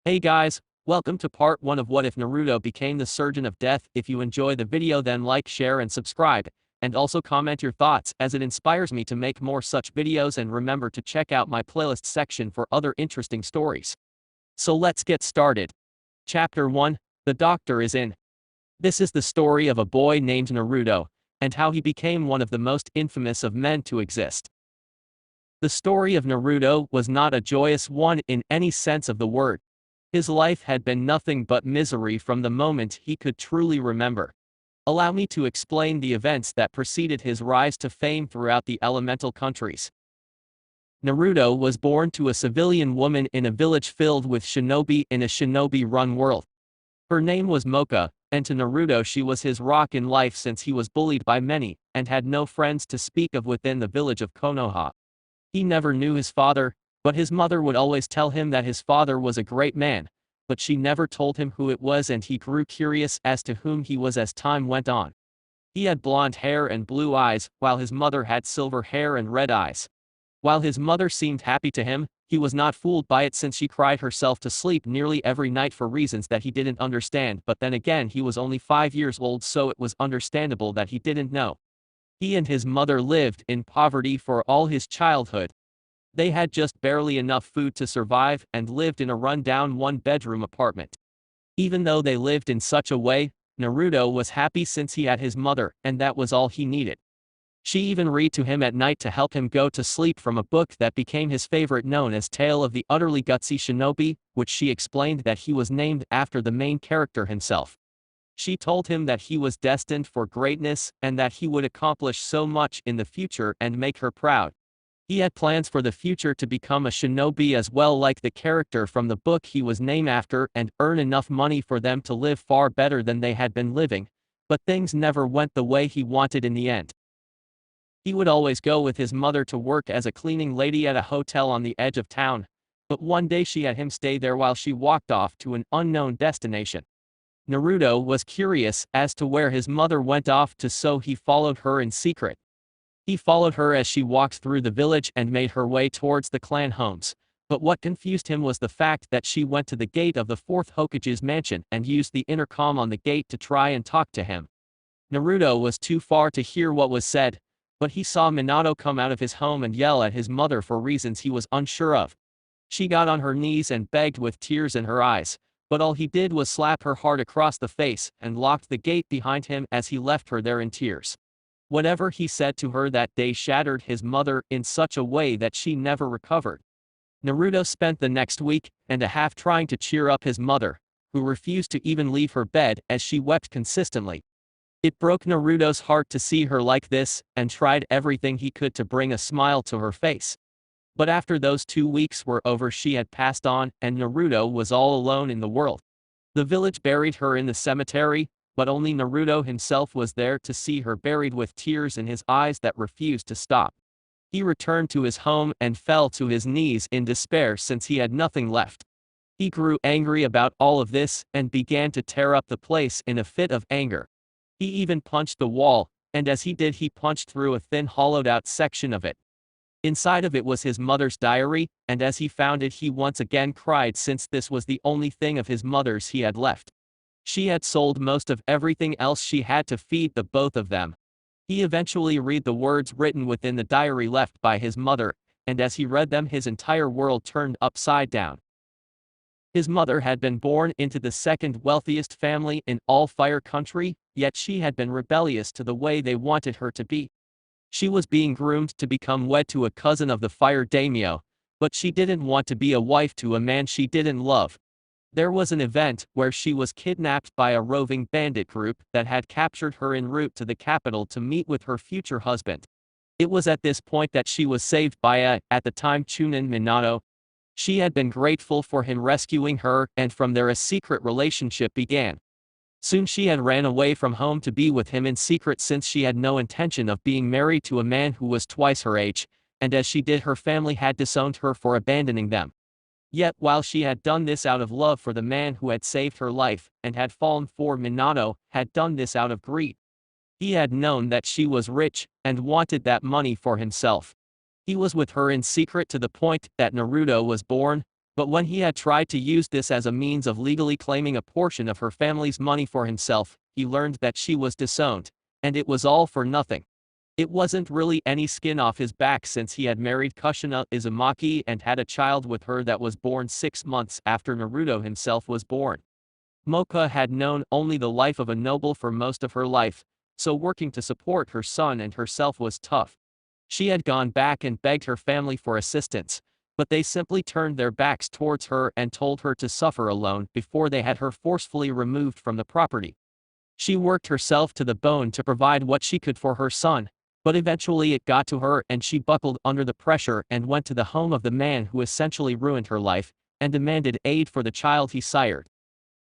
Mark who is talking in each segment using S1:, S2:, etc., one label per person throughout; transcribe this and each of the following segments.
S1: Hey guys, welcome to part 1 of What If Naruto Became the Surgeon of Death. If you enjoy the video then like, share and subscribe, and also comment your thoughts as it inspires me to make more such videos, and remember to check out my playlist section for other interesting stories. So let's get started. Chapter 1, The Doctor is In. This is the story of a boy named Naruto, and how he became one of the most infamous of men to exist. The story of Naruto was not a joyous one in any sense of the word. His life had been nothing but misery from the moment he could truly remember. Allow me to explain the events that preceded his rise to fame throughout the elemental countries. Naruto was born to a civilian woman in a village filled with shinobi in a shinobi-run world. Her name was Mocha, and to Naruto she was his rock in life since he was bullied by many, and had no friends to speak of within the village of Konoha. He never knew his father, but his mother would always tell him that his father was a great man, but she never told him who it was, and he grew curious as to whom he was as time went on. He had blonde hair and blue eyes, while his mother had silver hair and red eyes. While his mother seemed happy to him, he was not fooled by it, since she cried herself to sleep nearly every night for reasons that he didn't understand. But then again, he was only 5 years old, so it was understandable that he didn't know. He and his mother lived in poverty for all his childhood. They had just barely enough food to survive and lived in a run-down one-bedroom apartment. Even though they lived in such a way, Naruto was happy since he had his mother, and that was all he needed. She even read to him at night to help him go to sleep from a book that became his favorite, known as Tale of the Utterly Gutsy Shinobi, which she explained that he was named after the main character himself. She told him that he was destined for greatness and that he would accomplish so much in the future and make her proud. He had plans for the future to become a shinobi as well, like the character from the book he was named after, and earn enough money for them to live far better than they had been living, but things never went the way he wanted in the end. He would always go with his mother to work as a cleaning lady at a hotel on the edge of town, but one day she had him stay there while she walked off to an unknown destination. Naruto was curious as to where his mother went off to, so he followed her in secret. He followed her as she walked through the village and made her way towards the clan homes, but what confused him was the fact that she went to the gate of the 4th Hokage's mansion and used the intercom on the gate to try and talk to him. Naruto was too far to hear what was said, but he saw Minato come out of his home and yell at his mother for reasons he was unsure of. She got on her knees and begged with tears in her eyes, but all he did was slap her hard across the face and locked the gate behind him as he left her there in tears. Whatever he said to her that day shattered his mother in such a way that she never recovered. Naruto spent the next week and a half trying to cheer up his mother, who refused to even leave her bed as she wept consistently. It broke Naruto's heart to see her like this, and tried everything he could to bring a smile to her face. But after those 2 weeks were over, she had passed on, and Naruto was all alone in the world. The village buried her in the cemetery, but only Naruto himself was there to see her buried with tears in his eyes that refused to stop. He returned to his home and fell to his knees in despair since he had nothing left. He grew angry about all of this and began to tear up the place in a fit of anger. He even punched the wall, and as he did he punched through a thin hollowed-out section of it. Inside of it was his mother's diary, and as he found it he once again cried, since this was the only thing of his mother's he had left. She had sold most of everything else she had to feed the both of them. He eventually read the words written within the diary left by his mother, and as he read them his entire world turned upside down. His mother had been born into the second wealthiest family in all Fire Country, yet she had been rebellious to the way they wanted her to be. She was being groomed to become wed to a cousin of the Fire Daimyo, but she didn't want to be a wife to a man she didn't love. There was an event where she was kidnapped by a roving bandit group that had captured her en route to the capital to meet with her future husband. It was at this point that she was saved by at the time, Chunin Minato. She had been grateful for him rescuing her, and from there a secret relationship began. Soon she had ran away from home to be with him in secret, since she had no intention of being married to a man who was twice her age, and as she did her family had disowned her for abandoning them. Yet while she had done this out of love for the man who had saved her life, and had fallen for Minato, had done this out of greed. He had known that she was rich, and wanted that money for himself. He was with her in secret to the point that Naruto was born, But when he had tried to use this as a means of legally claiming a portion of her family's money for himself, he learned that she was disowned, and it was all for nothing. It wasn't really any skin off his back since he had married Kushina Izumaki and had a child with her that was born 6 months after Naruto himself was born. Mocha had known only the life of a noble for most of her life, so working to support her son and herself was tough. She had gone back and begged her family for assistance, but they simply turned their backs towards her and told her to suffer alone before they had her forcefully removed from the property. She worked herself to the bone to provide what she could for her son, but eventually it got to her and she buckled under the pressure and went to the home of the man who essentially ruined her life, and demanded aid for the child he sired.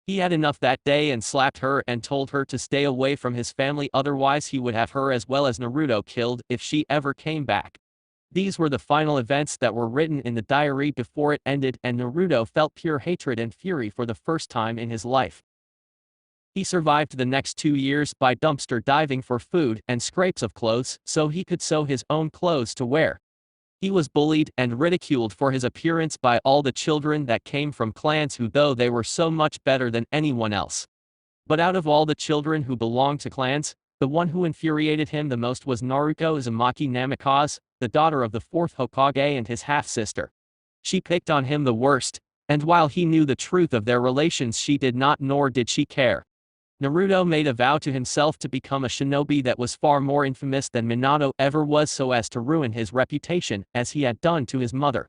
S1: He had enough that day and slapped her and told her to stay away from his family, otherwise he would have her as well as Naruto killed if she ever came back. These were the final events that were written in the diary before it ended, and Naruto felt pure hatred and fury for the first time in his life. He survived the next 2 years by dumpster diving for food and scraps of clothes so he could sew his own clothes to wear. He was bullied and ridiculed for his appearance by all the children that came from clans who though they were so much better than anyone else. But out of all the children who belonged to clans, the one who infuriated him the most was Naruto Uzumaki Namikaze, the daughter of the 4th Hokage and his half-sister. She picked on him the worst, and while he knew the truth of their relations she did not, nor did she care. Naruto made a vow to himself to become a shinobi that was far more infamous than Minato ever was so as to ruin his reputation as he had done to his mother.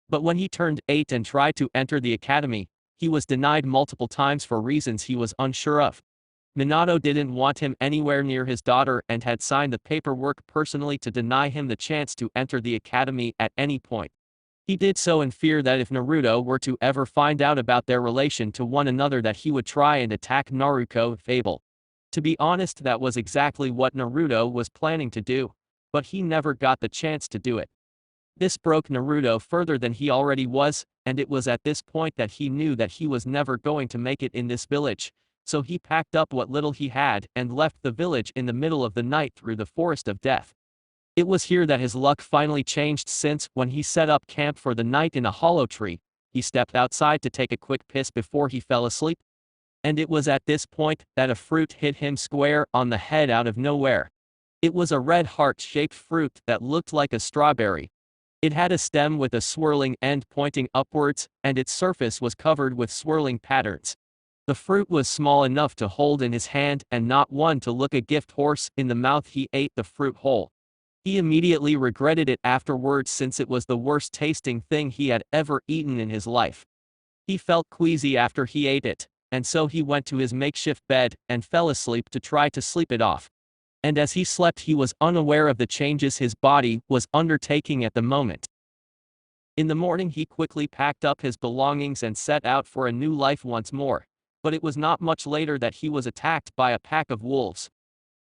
S1: But when he turned 8 and tried to enter the academy, he was denied multiple times for reasons he was unsure of. Minato didn't want him anywhere near his daughter and had signed the paperwork personally to deny him the chance to enter the academy at any point. He did so in fear that if Naruto were to ever find out about their relation to one another that he would try and attack Naruto if able. To be honest, that was exactly what Naruto was planning to do, but he never got the chance to do it. This broke Naruto further than he already was, and it was at this point that he knew that he was never going to make it in this village, so he packed up what little he had and left the village in the middle of the night through the forest of death. It was here that his luck finally changed since, when he set up camp for the night in a hollow tree, he stepped outside to take a quick piss before he fell asleep. And it was at this point that a fruit hit him square on the head out of nowhere. It was a red heart-shaped fruit that looked like a strawberry. It had a stem with a swirling end pointing upwards, and its surface was covered with swirling patterns. The fruit was small enough to hold in his hand and not one to look a gift horse in the mouth. He ate the fruit whole. He immediately regretted it afterwards since it was the worst tasting thing he had ever eaten in his life. He felt queasy after he ate it, and so he went to his makeshift bed and fell asleep to try to sleep it off. And as he slept he was unaware of the changes his body was undertaking at the moment. In the morning he quickly packed up his belongings and set out for a new life once more, but it was not much later that he was attacked by a pack of wolves.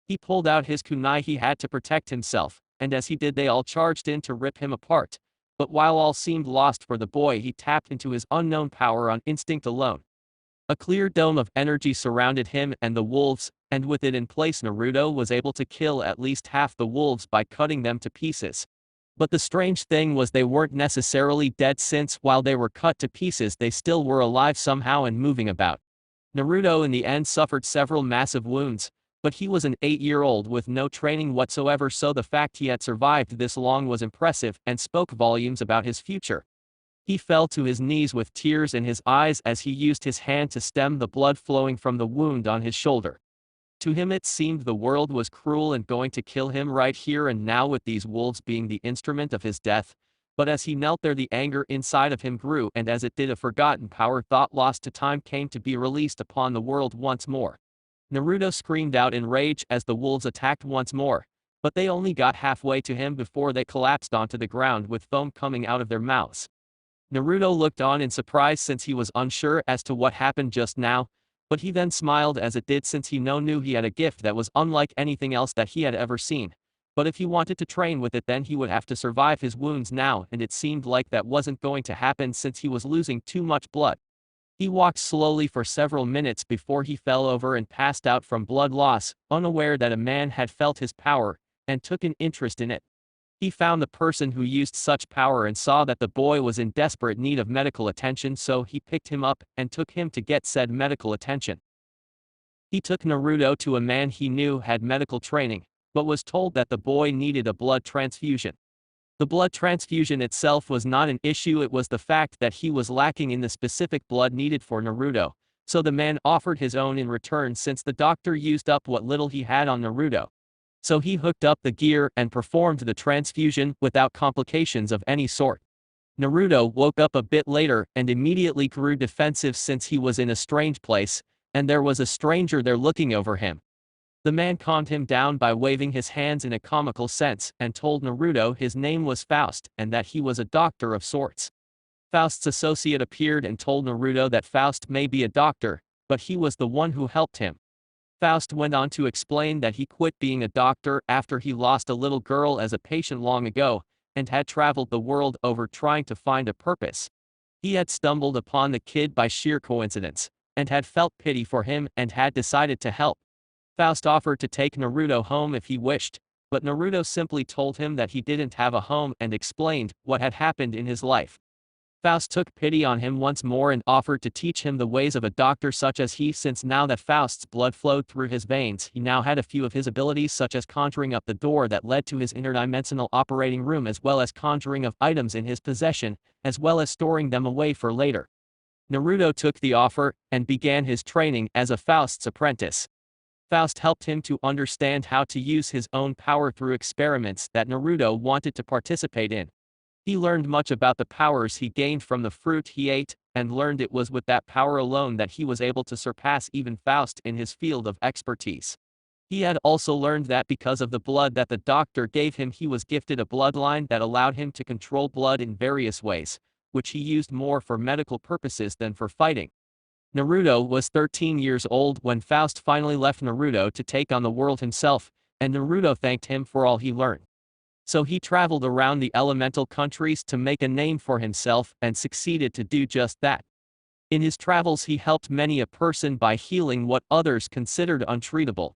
S1: He pulled out his kunai he had to protect himself, and as he did they all charged in to rip him apart. But while all seemed lost for the boy, he tapped into his unknown power on instinct alone. A clear dome of energy surrounded him and the wolves, and with it in place Naruto was able to kill at least half the wolves by cutting them to pieces. But the strange thing was they weren't necessarily dead, since while they were cut to pieces they still were alive somehow and moving about. Naruto in the end suffered several massive wounds, but he was an 8-year-old with no training whatsoever, so the fact he had survived this long was impressive and spoke volumes about his future. He fell to his knees with tears in his eyes as he used his hand to stem the blood flowing from the wound on his shoulder. To him it seemed the world was cruel and going to kill him right here and now, with these wolves being the instrument of his death. But as he knelt there the anger inside of him grew, and as it did a forgotten power thought lost to time came to be released upon the world once more. Naruto screamed out in rage as the wolves attacked once more, but they only got halfway to him before they collapsed onto the ground with foam coming out of their mouths. Naruto looked on in surprise since he was unsure as to what happened just now, but he then smiled as it did since he knew he had a gift that was unlike anything else that he had ever seen. But if he wanted to train with it then he would have to survive his wounds now, and it seemed like that wasn't going to happen since he was losing too much blood. He walked slowly for several minutes before he fell over and passed out from blood loss, unaware that a man had felt his power and took an interest in it. He found the person who used such power and saw that the boy was in desperate need of medical attention, so he picked him up and took him to get said medical attention. He took Naruto to a man he knew had medical training, but was told that the boy needed a blood transfusion. The blood transfusion itself was not an issue, it was the fact that he was lacking in the specific blood needed for Naruto, so the man offered his own in return since the doctor used up what little he had on Naruto. So he hooked up the gear and performed the transfusion without complications of any sort. Naruto woke up a bit later and immediately grew defensive since he was in a strange place, and there was a stranger there looking over him. The man calmed him down by waving his hands in a comical sense and told Naruto his name was Faust and that he was a doctor of sorts. Faust's associate appeared and told Naruto that Faust may be a doctor, but he was the one who helped him. Faust went on to explain that he quit being a doctor after he lost a little girl as a patient long ago, and had traveled the world over trying to find a purpose. He had stumbled upon the kid by sheer coincidence, and had felt pity for him and had decided to help. Faust offered to take Naruto home if he wished, but Naruto simply told him that he didn't have a home and explained what had happened in his life. Faust took pity on him once more and offered to teach him the ways of a doctor such as he, since now that Faust's blood flowed through his veins, he now had a few of his abilities such as conjuring up the door that led to his interdimensional operating room, as well as conjuring of items in his possession, as well as storing them away for later. Naruto took the offer and began his training as a Faust's apprentice. Faust helped him to understand how to use his own power through experiments that Naruto wanted to participate in. He learned much about the powers he gained from the fruit he ate, and learned it was with that power alone that he was able to surpass even Faust in his field of expertise. He had also learned that because of the blood that the doctor gave him, he was gifted a bloodline that allowed him to control blood in various ways, which he used more for medical purposes than for fighting. Naruto was 13 years old when Faust finally left Naruto to take on the world himself, and Naruto thanked him for all he learned. So he traveled around the elemental countries to make a name for himself and succeeded to do just that. In his travels he helped many a person by healing what others considered untreatable.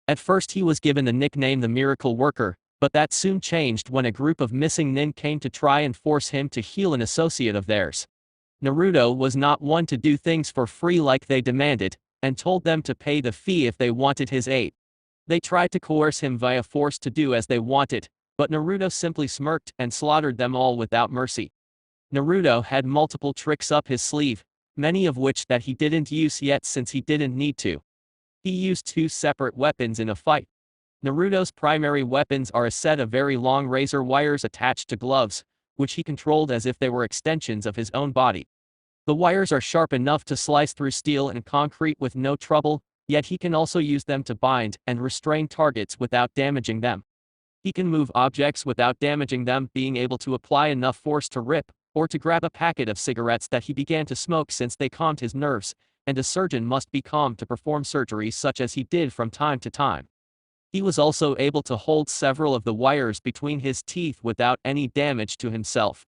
S1: At first he was given the nickname the Miracle Worker, but that soon changed when a group of missing nin came to try and force him to heal an associate of theirs. Naruto was not one to do things for free like they demanded, and told them to pay the fee if they wanted his aid. They tried to coerce him via force to do as they wanted, but Naruto simply smirked and slaughtered them all without mercy. Naruto had multiple tricks up his sleeve, many of which that he didn't use yet since he didn't need to. He used 2 separate weapons in a fight. Naruto's primary weapons are a set of very long razor wires attached to gloves, which he controlled as if they were extensions of his own body. The wires are sharp enough to slice through steel and concrete with no trouble, yet he can also use them to bind and restrain targets without damaging them. He can move objects without damaging them, being able to apply enough force to rip, or to grab a packet of cigarettes that he began to smoke since they calmed his nerves, and a surgeon must be calm to perform surgeries such as he did from time to time. He was also able to hold several of the wires between his teeth without any damage to himself.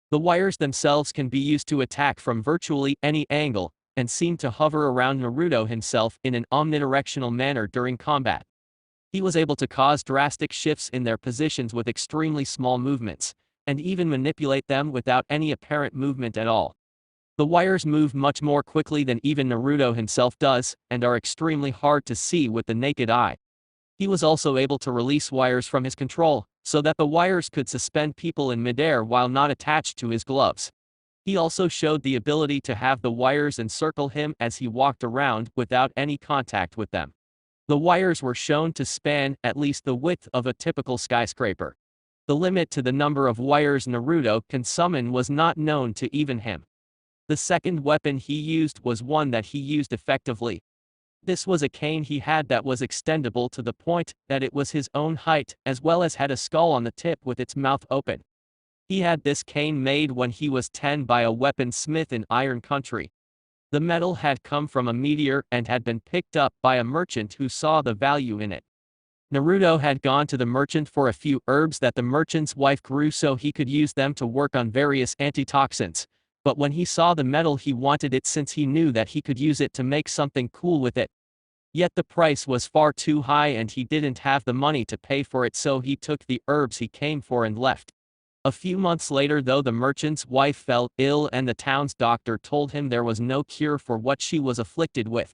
S1: The wires themselves can be used to attack from virtually any angle, and seem to hover around Naruto himself in an omnidirectional manner during combat. He was able to cause drastic shifts in their positions with extremely small movements, and even manipulate them without any apparent movement at all. The wires move much more quickly than even Naruto himself does, and are extremely hard to see with the naked eye. He was also able to release wires from his control, so that the wires could suspend people in midair while not attached to his gloves. He also showed the ability to have the wires encircle him as he walked around without any contact with them. The wires were shown to span at least the width of a typical skyscraper. The limit to the number of wires Naruto can summon was not known to even him. The second weapon he used was one that he used effectively. This was a cane he had that was extendable to the point that it was his own height, as well as had a skull on the tip with its mouth open. He had this cane made when he was 10 by a weaponsmith in Iron Country. The metal had come from a meteor and had been picked up by a merchant who saw the value in it. Naruto had gone to the merchant for a few herbs that the merchant's wife grew so he could use them to work on various antitoxins, but when he saw the metal he wanted it since he knew that he could use it to make something cool with it. Yet the price was far too high and he didn't have the money to pay for it, so he took the herbs he came for and left. A few months later though, the merchant's wife fell ill and the town's doctor told him there was no cure for what she was afflicted with.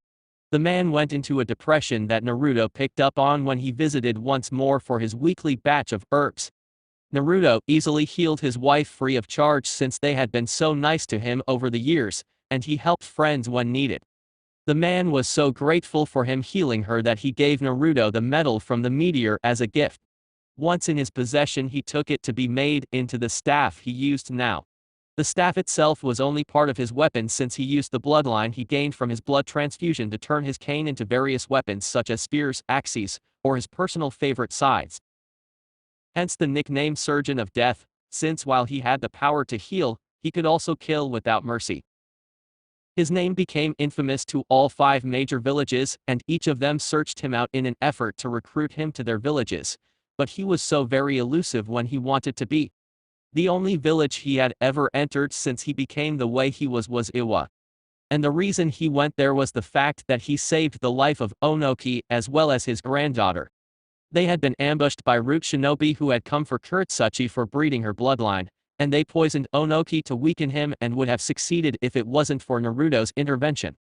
S1: The man went into a depression that Naruto picked up on when he visited once more for his weekly batch of herbs. Naruto easily healed his wife free of charge since they had been so nice to him over the years, and he helped friends when needed. The man was so grateful for him healing her that he gave Naruto the medal from the meteor as a gift. Once in his possession, he took it to be made into the staff he used now. The staff itself was only part of his weapon since he used the bloodline he gained from his blood transfusion to turn his cane into various weapons such as spears, axes, or his personal favorite scythes. Hence the nickname Surgeon of Death, since while he had the power to heal, he could also kill without mercy. His name became infamous to all 5 major villages, and each of them searched him out in an effort to recruit him to their villages, but he was so very elusive when he wanted to be. The only village he had ever entered since he became the way he was Iwa. And the reason he went there was the fact that he saved the life of Onoki as well as his granddaughter. They had been ambushed by root shinobi who had come for Kurtsuchi for breeding her bloodline, and they poisoned Onoki to weaken him and would have succeeded if it wasn't for Naruto's intervention.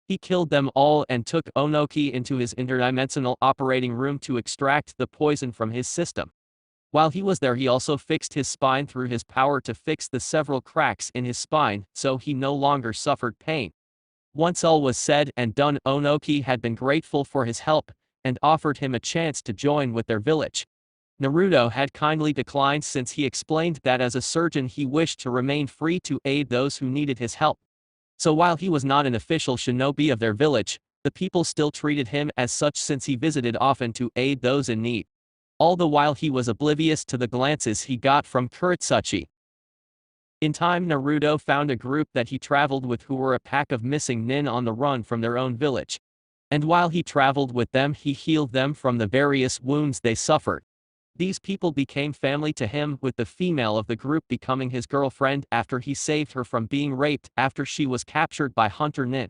S1: He killed them all and took Onoki into his interdimensional operating room to extract the poison from his system. While he was there, he also fixed his spine through his power to fix the several cracks in his spine, so he no longer suffered pain. Once all was said and done, Onoki had been grateful for his help, and offered him a chance to join with their village. Naruto had kindly declined since he explained that as a surgeon he wished to remain free to aid those who needed his help. So while he was not an official shinobi of their village, the people still treated him as such since he visited often to aid those in need. All the while he was oblivious to the glances he got from Kurtsuchi. In time Naruto found a group that he traveled with who were a pack of missing nin on the run from their own village. And while he traveled with them he healed them from the various wounds they suffered. These people became family to him, with the female of the group becoming his girlfriend after he saved her from being raped after she was captured by Hunter Nin.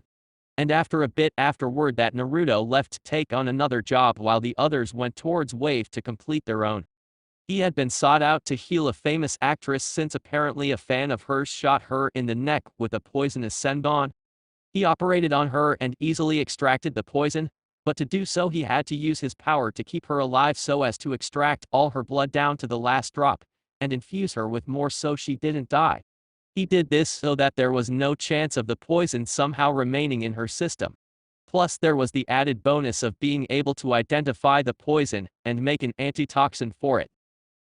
S1: And after a bit afterward that Naruto left to take on another job while the others went towards Wave to complete their own. He had been sought out to heal a famous actress since apparently a fan of hers shot her in the neck with a poisonous senbon. He operated on her and easily extracted the poison, but to do so he had to use his power to keep her alive so as to extract all her blood down to the last drop, and infuse her with more so she didn't die. He did this so that there was no chance of the poison somehow remaining in her system. Plus there was the added bonus of being able to identify the poison and make an antitoxin for it.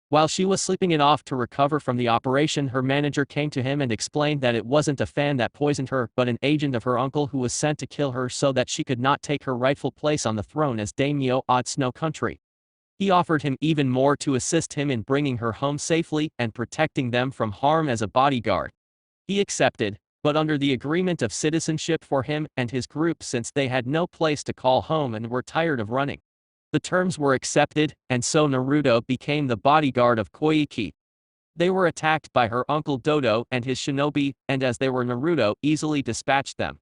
S1: While she was sleeping it off to recover from the operation, her manager came to him and explained that it wasn't a fan that poisoned her but an agent of her uncle who was sent to kill her so that she could not take her rightful place on the throne as daimyo of Snow Country. He offered him even more to assist him in bringing her home safely and protecting them from harm as a bodyguard. He accepted, but under the agreement of citizenship for him and his group since they had no place to call home and were tired of running. The terms were accepted, and so Naruto became the bodyguard of Koike. They were attacked by her uncle Dodo and his shinobi, and as they were Naruto easily dispatched them.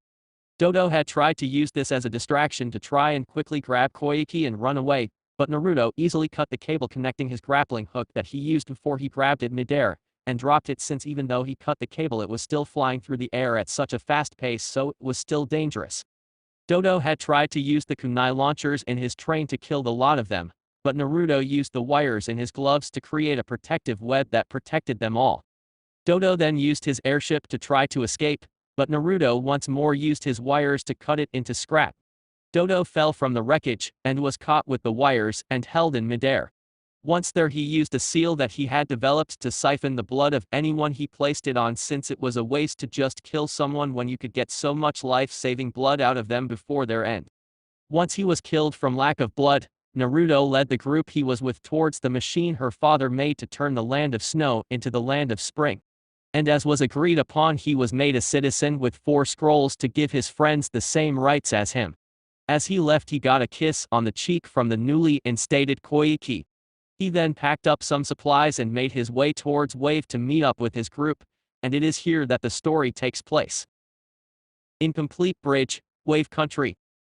S1: Dodo had tried to use this as a distraction to try and quickly grab Koike and run away, but Naruto easily cut the cable connecting his grappling hook that he used before he grabbed it midair, and dropped it since even though he cut the cable it was still flying through the air at such a fast pace, so it was still dangerous. Dodo had tried to use the kunai launchers in his train to kill the lot of them, but Naruto used the wires in his gloves to create a protective web that protected them all. Dodo then used his airship to try to escape, but Naruto once more used his wires to cut it into scrap. Dodo fell from the wreckage, and was caught with the wires and held in midair. Once there he used a seal that he had developed to siphon the blood of anyone he placed it on since it was a waste to just kill someone when you could get so much life-saving blood out of them before their end. Once he was killed from lack of blood, Naruto led the group he was with towards the machine her father made to turn the land of snow into the land of spring. And as was agreed upon he was made a citizen with 4 scrolls to give his friends the same rights as him. As he left he got a kiss on the cheek from the newly instated Koike. He then packed up some supplies and made his way towards Wave to meet up with his group, and it is here that the story takes place. Incomplete Bridge, Wave Country.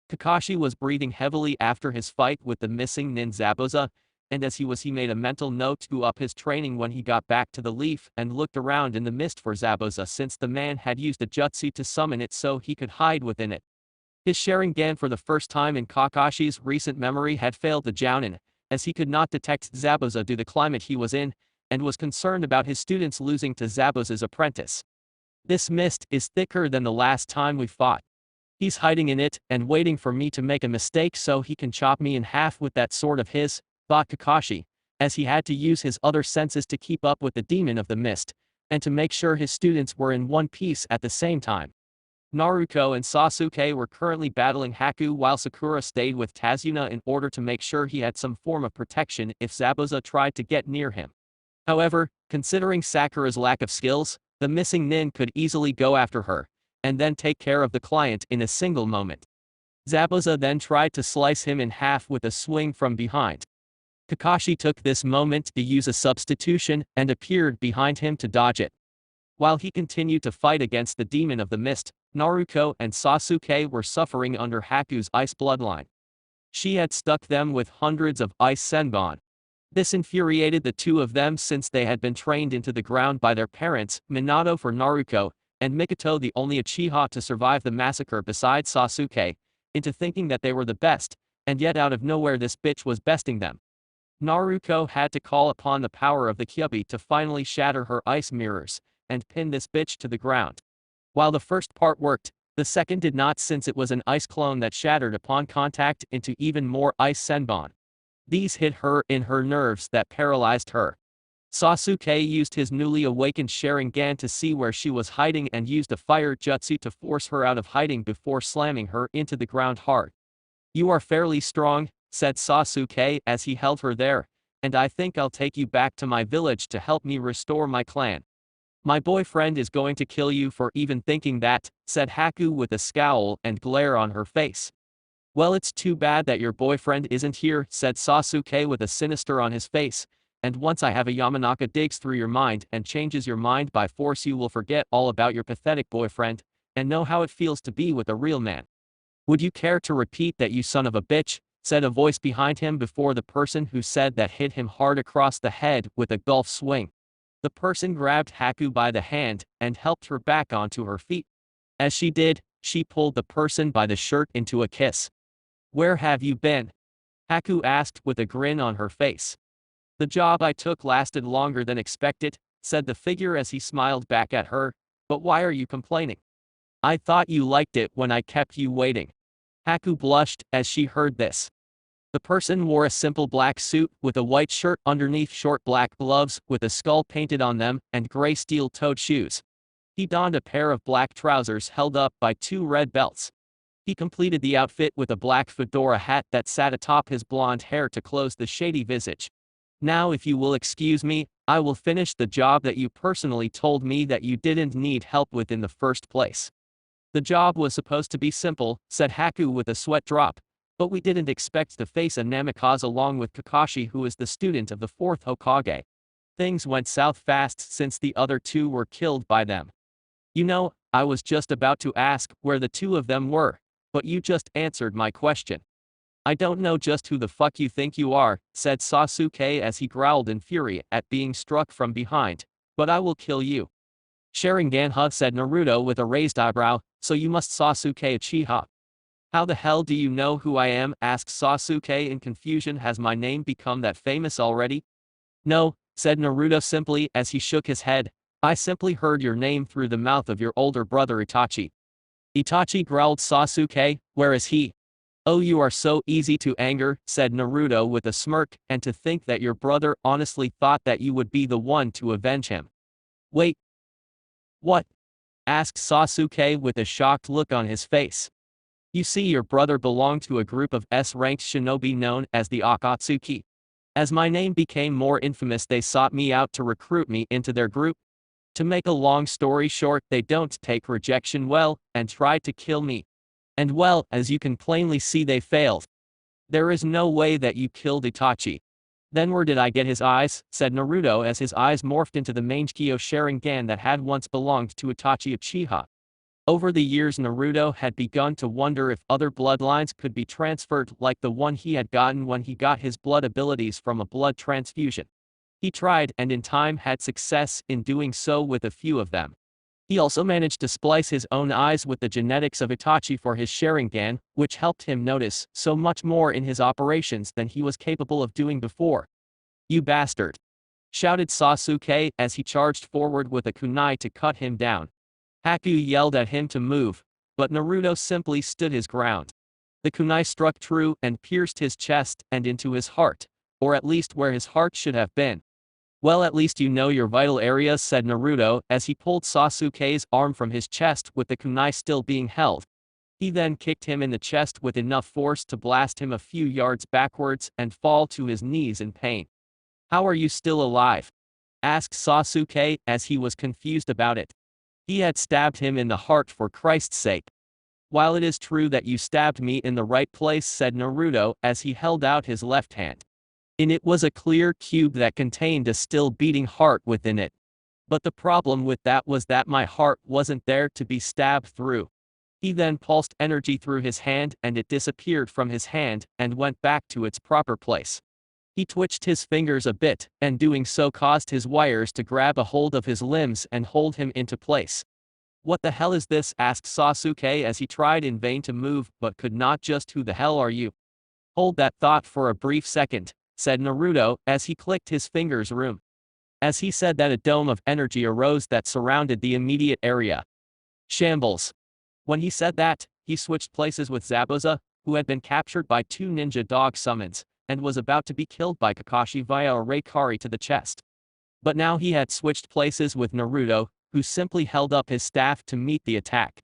S1: Kakashi was breathing heavily after his fight with the missing nin Zabuza, and as he made a mental note to up his training when he got back to the leaf and looked around in the mist for Zabuza since the man had used a jutsu to summon it so he could hide within it. His Sharingan for the first time in Kakashi's recent memory had failed the Jounin, as he could not detect Zabuza due to the climate he was in, and was concerned about his students losing to Zabuza's apprentice. This mist is thicker than the last time we fought. He's hiding in it and waiting for me to make a mistake so he can chop me in half with that sword of his, thought Kakashi, as he had to use his other senses to keep up with the demon of the mist, and to make sure his students were in one piece at the same time. Naruto and Sasuke were currently battling Haku while Sakura stayed with Tazuna in order to make sure he had some form of protection if Zabuza tried to get near him. However, considering Sakura's lack of skills, the missing nin could easily go after her, and then take care of the client in a single moment. Zabuza then tried to slice him in half with a swing from behind. Kakashi took this moment to use a substitution and appeared behind him to dodge it. While he continued to fight against the demon of the mist, Naruto and Sasuke were suffering under Haku's ice bloodline. She had stuck them with hundreds of ice senbon. This infuriated the two of them since they had been trained into the ground by their parents, Minato for Naruto, and Minato the only Uchiha to survive the massacre besides Sasuke, into thinking that they were the best, and yet out of nowhere this bitch was besting them. Naruto had to call upon the power of the Kyuubi to finally shatter her ice mirrors, and pin this bitch to the ground. While the first part worked, the second did not since it was an ice clone that shattered upon contact into even more ice senbon. These hit her in her nerves that paralyzed her. Sasuke used his newly awakened Sharingan to see where she was hiding and used a fire jutsu to force her out of hiding before slamming her into the ground hard. "You are fairly strong," said Sasuke as he held her there, "and I think I'll take you back to my village to help me restore my clan." "My boyfriend is going to kill you for even thinking that," said Haku with a scowl and glare on her face. "Well, it's too bad that your boyfriend isn't here," said Sasuke with a sinister on his face, "and once I have a Yamanaka digs through your mind and changes your mind by force you will forget all about your pathetic boyfriend, and know how it feels to be with a real man." "Would you care to repeat that, you son of a bitch?" said a voice behind him before the person who said that hit him hard across the head with a golf swing. The person grabbed Haku by the hand and helped her back onto her feet. As she did, she pulled the person by the shirt into a kiss. "Where have you been?" Haku asked with a grin on her face. "The job I took lasted longer than expected," said the figure as he smiled back at her, "but why are you complaining? I thought you liked it when I kept you waiting." Haku blushed as she heard this. The person wore a simple black suit with a white shirt underneath, short black gloves with a skull painted on them, and gray steel-toed shoes. He donned a pair of black trousers held up by two red belts. He completed the outfit with a black fedora hat that sat atop his blonde hair to close the shady visage. "Now if you will excuse me, I will finish the job that you personally told me that you didn't need help with in the first place." "The job was supposed to be simple," said Haku with a sweat drop, "but we didn't expect to face a namikaze along with Kakashi, who is the student of the fourth Hokage. Things went south fast since the other two were killed by them. You know, I was just about to ask where the two of them were, but you just answered my question." "I don't know just who the fuck you think you are," said Sasuke as he growled in fury at being struck from behind, "but I will kill you." "Sharingan-ha," said Naruto with a raised eyebrow, "so you must Sasuke Uchiha." "How the hell do you know who I am?" asked Sasuke in confusion. "Has my name become that famous already?" "No," said Naruto simply as he shook his head, "I simply heard your name through the mouth of your older brother Itachi." "Itachi," growled Sasuke, "where is he?" "Oh, you are so easy to anger," said Naruto with a smirk, "and to think that your brother honestly thought that you would be the one to avenge him." "Wait. What?" asked Sasuke with a shocked look on his face. "You see, your brother belonged to a group of S-ranked shinobi known as the Akatsuki. As my name became more infamous, they sought me out to recruit me into their group. To make a long story short, they don't take rejection well, and tried to kill me. And well, as you can plainly see, they failed. There is no way that you killed Itachi." "Then where did I get his eyes?" said Naruto as his eyes morphed into the Mangekyo Sharingan that had once belonged to Itachi Uchiha. Over the years Naruto had begun to wonder if other bloodlines could be transferred like the one he had gotten when he got his blood abilities from a blood transfusion. He tried and in time had success in doing so with a few of them. He also managed to splice his own eyes with the genetics of Itachi for his Sharingan, which helped him notice so much more in his operations than he was capable of doing before. "You bastard!" shouted Sasuke as he charged forward with a kunai to cut him down. Haku yelled at him to move, but Naruto simply stood his ground. The kunai struck true and pierced his chest and into his heart, or at least where his heart should have been. "Well, at least you know your vital areas," said Naruto as he pulled Sasuke's arm from his chest with the kunai still being held. He then kicked him in the chest with enough force to blast him a few yards backwards and fall to his knees in pain. "How are you still alive?" asked Sasuke as he was confused about it. He had stabbed him in the heart for Christ's sake. "While it is true that you stabbed me in the right place," said Naruto as he held out his left hand. In it was a clear cube that contained a still beating heart within it. But the problem with that was that my heart wasn't there to be stabbed through. He then pulsed energy through his hand and it disappeared from his hand and went back to its proper place. He twitched his fingers a bit, and doing so caused his wires to grab a hold of his limbs and hold him into place. "What the hell is this?" asked Sasuke as he tried in vain to move but could not. "Just who the hell are you?" "Hold that thought for a brief second," said Naruto as he clicked his fingers room. As he said that a dome of energy arose that surrounded the immediate area. Shambles. When he said that, he switched places with Zabuza, who had been captured by two ninja dog summons, and was about to be killed by Kakashi via a Reikari to the chest. But now he had switched places with Naruto, who simply held up his staff to meet the attack.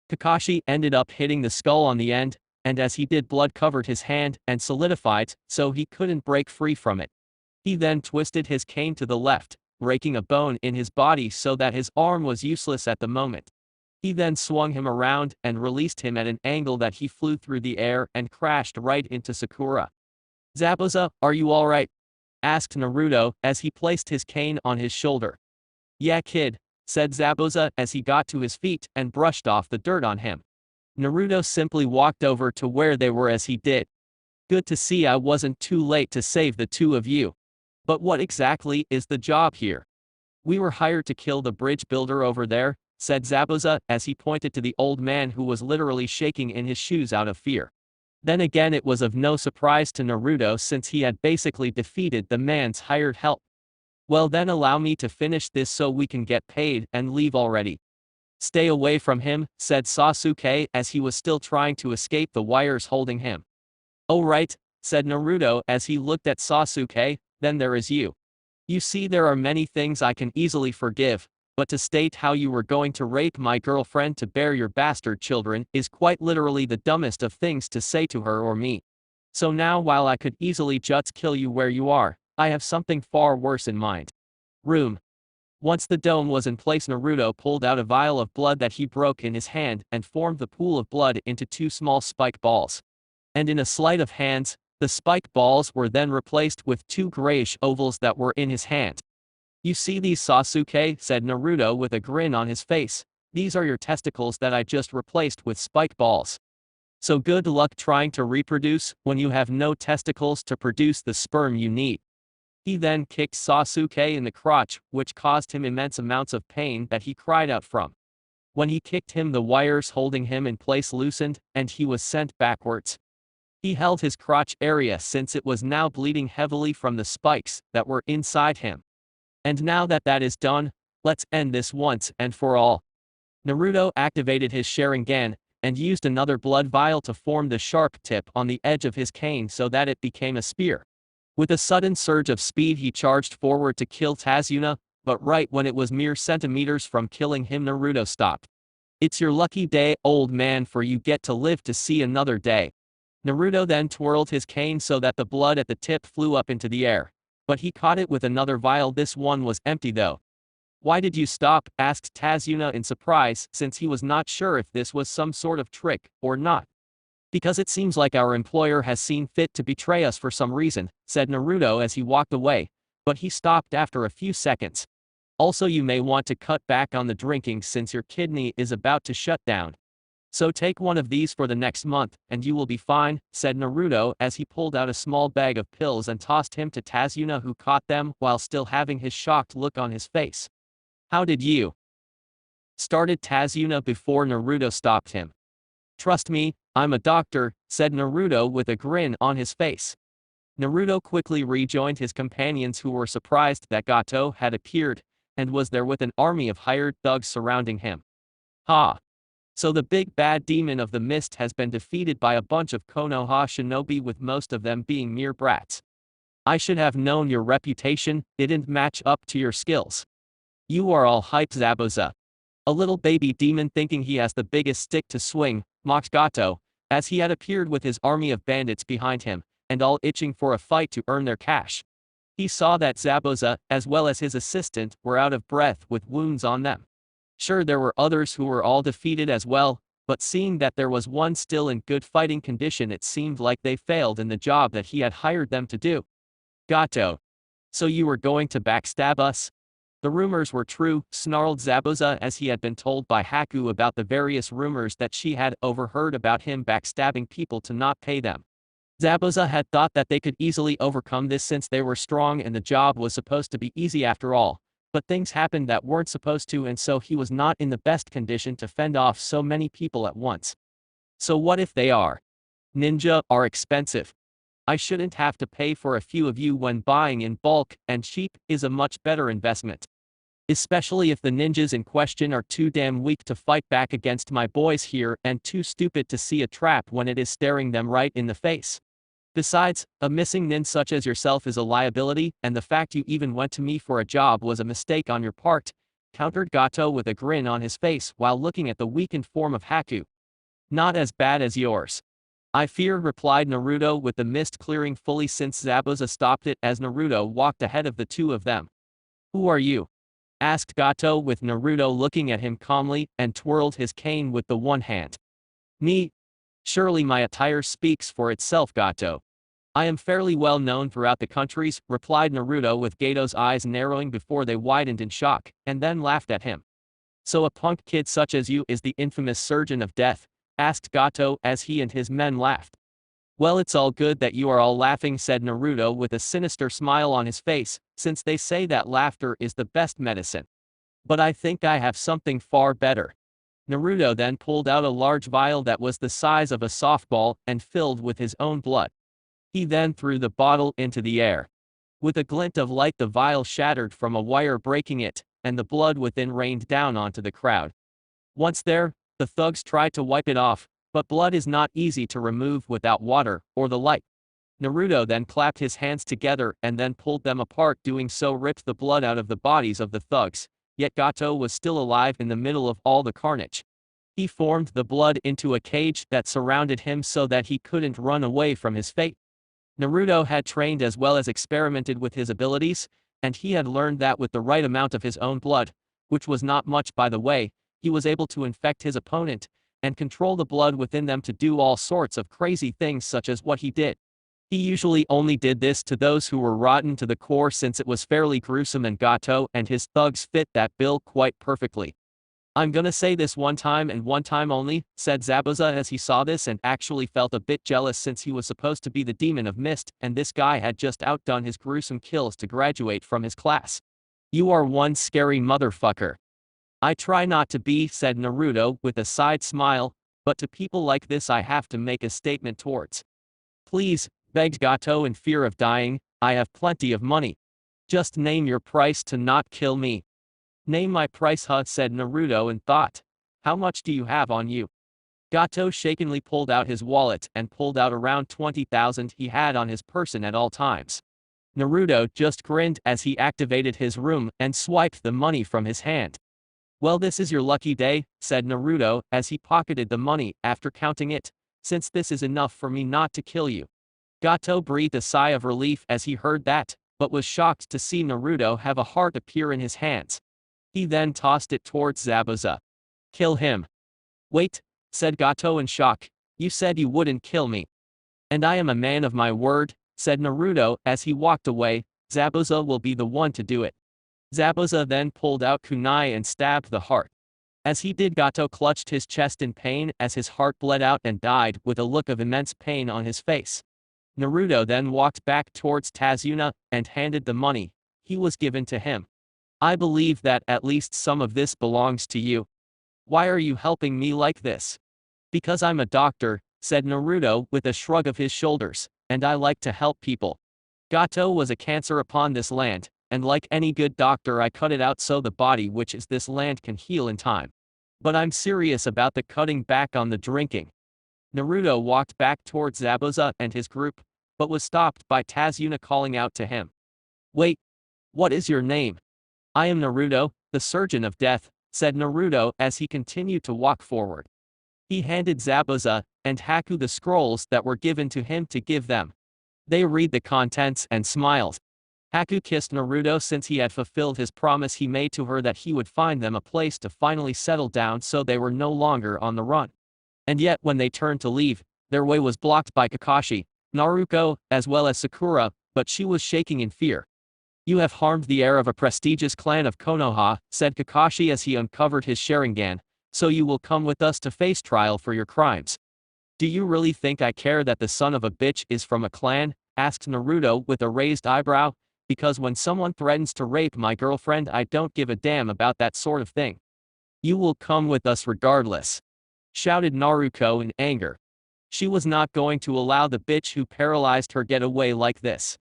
S1: Kakashi ended up hitting the skull on the end, and as he did blood covered his hand and solidified, so he couldn't break free from it. He then twisted his cane to the left, breaking a bone in his body so that his arm was useless at the moment. He then swung him around and released him at an angle that he flew through the air and crashed right into Sakura. "Zabuza, are you alright?" asked Naruto as he placed his cane on his shoulder. "Yeah, kid," said Zabuza as he got to his feet and brushed off the dirt on him. Naruto simply walked over to where they were as he did. "Good to see I wasn't too late to save the two of you. But what exactly is the job here?" "We were hired to kill the bridge builder over there," said Zabuza as he pointed to the old man who was literally shaking in his shoes out of fear. Then again, it was of no surprise to Naruto since he had basically defeated the man's hired help. "Well then allow me to finish this so we can get paid and leave already." "Stay away from him," said Sasuke as he was still trying to escape the wires holding him. "Oh right," said Naruto as he looked at Sasuke, "then there is you. You see, there are many things I can easily forgive, but to state how you were going to rape my girlfriend to bear your bastard children is quite literally the dumbest of things to say to her or me. So now while I could easily just kill you where you are, I have something far worse in mind." Room. Once the dome was in place, Naruto pulled out a vial of blood that he broke in his hand and formed the pool of blood into two small spike balls. And in a sleight of hands, the spike balls were then replaced with two grayish ovals that were in his hand. "You see these, Sasuke?" said Naruto with a grin on his face. "These are your testicles that I just replaced with spike balls. So good luck trying to reproduce when you have no testicles to produce the sperm you need." He then kicked Sasuke in the crotch, which caused him immense amounts of pain that he cried out from. When he kicked him, the wires holding him in place loosened, and he was sent backwards. He held his crotch area since it was now bleeding heavily from the spikes that were inside him. "And now that that is done, let's end this once and for all." Naruto activated his Sharingan, and used another blood vial to form the sharp tip on the edge of his cane so that it became a spear. With a sudden surge of speed he charged forward to kill Tazuna, but right when it was mere centimeters from killing him, Naruto stopped. "It's your lucky day, old man, for you get to live to see another day." Naruto then twirled his cane so that the blood at the tip flew up into the air. But he caught it with another vial. This one was empty though. "Why did you stop?" asked Tazuna in surprise, since he was not sure if this was some sort of trick or not. "Because it seems like our employer has seen fit to betray us for some reason," said Naruto as he walked away, but he stopped after a few seconds. Also, you may want to cut back on the drinking since your kidney is about to shut down. So take one of these for the next month, and you will be fine, said Naruto as he pulled out a small bag of pills and tossed him to Tazuna, who caught them while still having his shocked look on his face. How did you? Started Tazuna before Naruto stopped him. Trust me, I'm a doctor, said Naruto with a grin on his face. Naruto quickly rejoined his companions, who were surprised that Gato had appeared, and was there with an army of hired thugs surrounding him. Ha! So the big bad demon of the mist has been defeated by a bunch of Konoha shinobi, with most of them being mere brats. I should have known your reputation didn't match up to your skills. You are all hype, Zabuza. A little baby demon thinking he has the biggest stick to swing, mocked Gato, as he had appeared with his army of bandits behind him, and all itching for a fight to earn their cash. He saw that Zabuza, as well as his assistant, were out of breath with wounds on them. Sure, there were others who were all defeated as well, but seeing that there was one still in good fighting condition, it seemed like they failed in the job that he had hired them to do. Gato. So you were going to backstab us? The rumors were true, snarled Zabuza, as he had been told by Haku about the various rumors that she had overheard about him backstabbing people to not pay them. Zabuza had thought that they could easily overcome this since they were strong and the job was supposed to be easy after all. But things happened that weren't supposed to, and so he was not in the best condition to fend off so many people at once. So what if they are? Ninja are expensive. I shouldn't have to pay for a few of you when buying in bulk, and cheap is a much better investment. Especially if the ninjas in question are too damn weak to fight back against my boys here and too stupid to see a trap when it is staring them right in the face. Besides, a missing nin such as yourself is a liability, and the fact you even went to me for a job was a mistake on your part, countered Gato with a grin on his face while looking at the weakened form of Haku. Not as bad as yours. I fear, replied Naruto with the mist clearing fully since Zabuza stopped it as Naruto walked ahead of the two of them. Who are you? Asked Gato with Naruto looking at him calmly and twirled his cane with the one hand. Me? Surely my attire speaks for itself, Gato. I am fairly well known throughout the countries, replied Naruto with Gato's eyes narrowing before they widened in shock, and then laughed at him. So a punk kid such as you is the infamous Surgeon of Death? Asked Gato as he and his men laughed. Well, it's all good that you are all laughing, said Naruto with a sinister smile on his face, since they say that laughter is the best medicine. But I think I have something far better. Naruto then pulled out a large vial that was the size of a softball and filled with his own blood. He then threw the bottle into the air. With a glint of light, the vial shattered from a wire, breaking it, and the blood within rained down onto the crowd. Once there, the thugs tried to wipe it off, but blood is not easy to remove without water or the light. Naruto then clapped his hands together and then pulled them apart, doing so ripped the blood out of the bodies of the thugs. Yet Gato was still alive in the middle of all the carnage. He formed the blood into a cage that surrounded him so that he couldn't run away from his fate. Naruto had trained as well as experimented with his abilities, and he had learned that with the right amount of his own blood, which was not much by the way, he was able to infect his opponent, and control the blood within them to do all sorts of crazy things such as what he did. He usually only did this to those who were rotten to the core since it was fairly gruesome, and Gato and his thugs fit that bill quite perfectly. I'm gonna say this one time and one time only, said Zabuza as he saw this and actually felt a bit jealous since he was supposed to be the demon of mist and this guy had just outdone his gruesome kills to graduate from his class. You are one scary motherfucker. I try not to be, said Naruto with a side smile, but to people like this I have to make a statement towards. Please, begged Gato in fear of dying, I have plenty of money. Just name your price to not kill me. Name my price, huh, said Naruto in thought. How much do you have on you? Gato shakenly pulled out his wallet and pulled out around 20,000 he had on his person at all times. Naruto just grinned as he activated his room and swiped the money from his hand. Well, this is your lucky day, said Naruto as he pocketed the money after counting it, since this is enough for me not to kill you. Gato breathed a sigh of relief as he heard that, but was shocked to see Naruto have a heart appear in his hands. He then tossed it towards Zabuza. Kill him. Wait, said Gato in shock, you said you wouldn't kill me. And I am a man of my word, said Naruto as he walked away. Zabuza will be the one to do it. Zabuza then pulled out kunai and stabbed the heart. As he did, Gato clutched his chest in pain as his heart bled out and died with a look of immense pain on his face. Naruto then walked back towards Tazuna and handed the money. He was given to him. I believe that at least some of this belongs to you. Why are you helping me like this? Because I'm a doctor, said Naruto with a shrug of his shoulders, and I like to help people. Gato was a cancer upon this land, and like any good doctor I cut it out so the body which is this land can heal in time. But I'm serious about the cutting back on the drinking. Naruto walked back towards Zabuza and his group, but was stopped by Tazuna calling out to him. Wait, what is your name? I am Naruto, the surgeon of death, said Naruto as he continued to walk forward. He handed Zabuza and Haku the scrolls that were given to him to give them. They read the contents and smiled. Haku kissed Naruto since he had fulfilled his promise he made to her that he would find them a place to finally settle down so they were no longer on the run. And yet when they turned to leave, their way was blocked by Kakashi, Naruto, as well as Sakura, but she was shaking in fear. You have harmed the heir of a prestigious clan of Konoha, said Kakashi as he uncovered his Sharingan, so you will come with us to face trial for your crimes. Do you really think I care that the son of a bitch is from a clan? Asked Naruto with a raised eyebrow, because when someone threatens to rape my girlfriend I don't give a damn about that sort of thing. You will come with us regardless, shouted Naruto in anger. She was not going to allow the bitch who paralyzed her get away like this.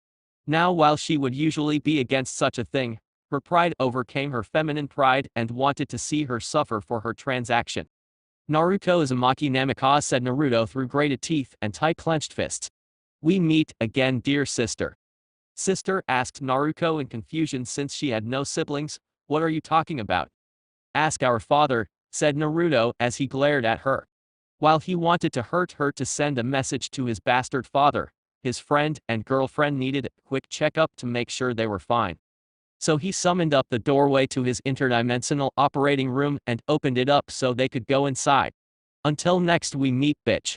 S1: Now while she would usually be against such a thing, her pride overcame her feminine pride and wanted to see her suffer for her transaction. Naruto is a machinations, said Naruto through grated teeth and tight clenched fists. We meet again, dear sister. Sister, asked Naruto in confusion since she had no siblings. What are you talking about? Ask our father, said Naruto as he glared at her. While he wanted to hurt her to send a message to his bastard father, his friend and girlfriend needed a quick checkup to make sure they were fine. So he summoned up the doorway to his interdimensional operating room and opened it up so they could go inside. Until next we meet, bitch.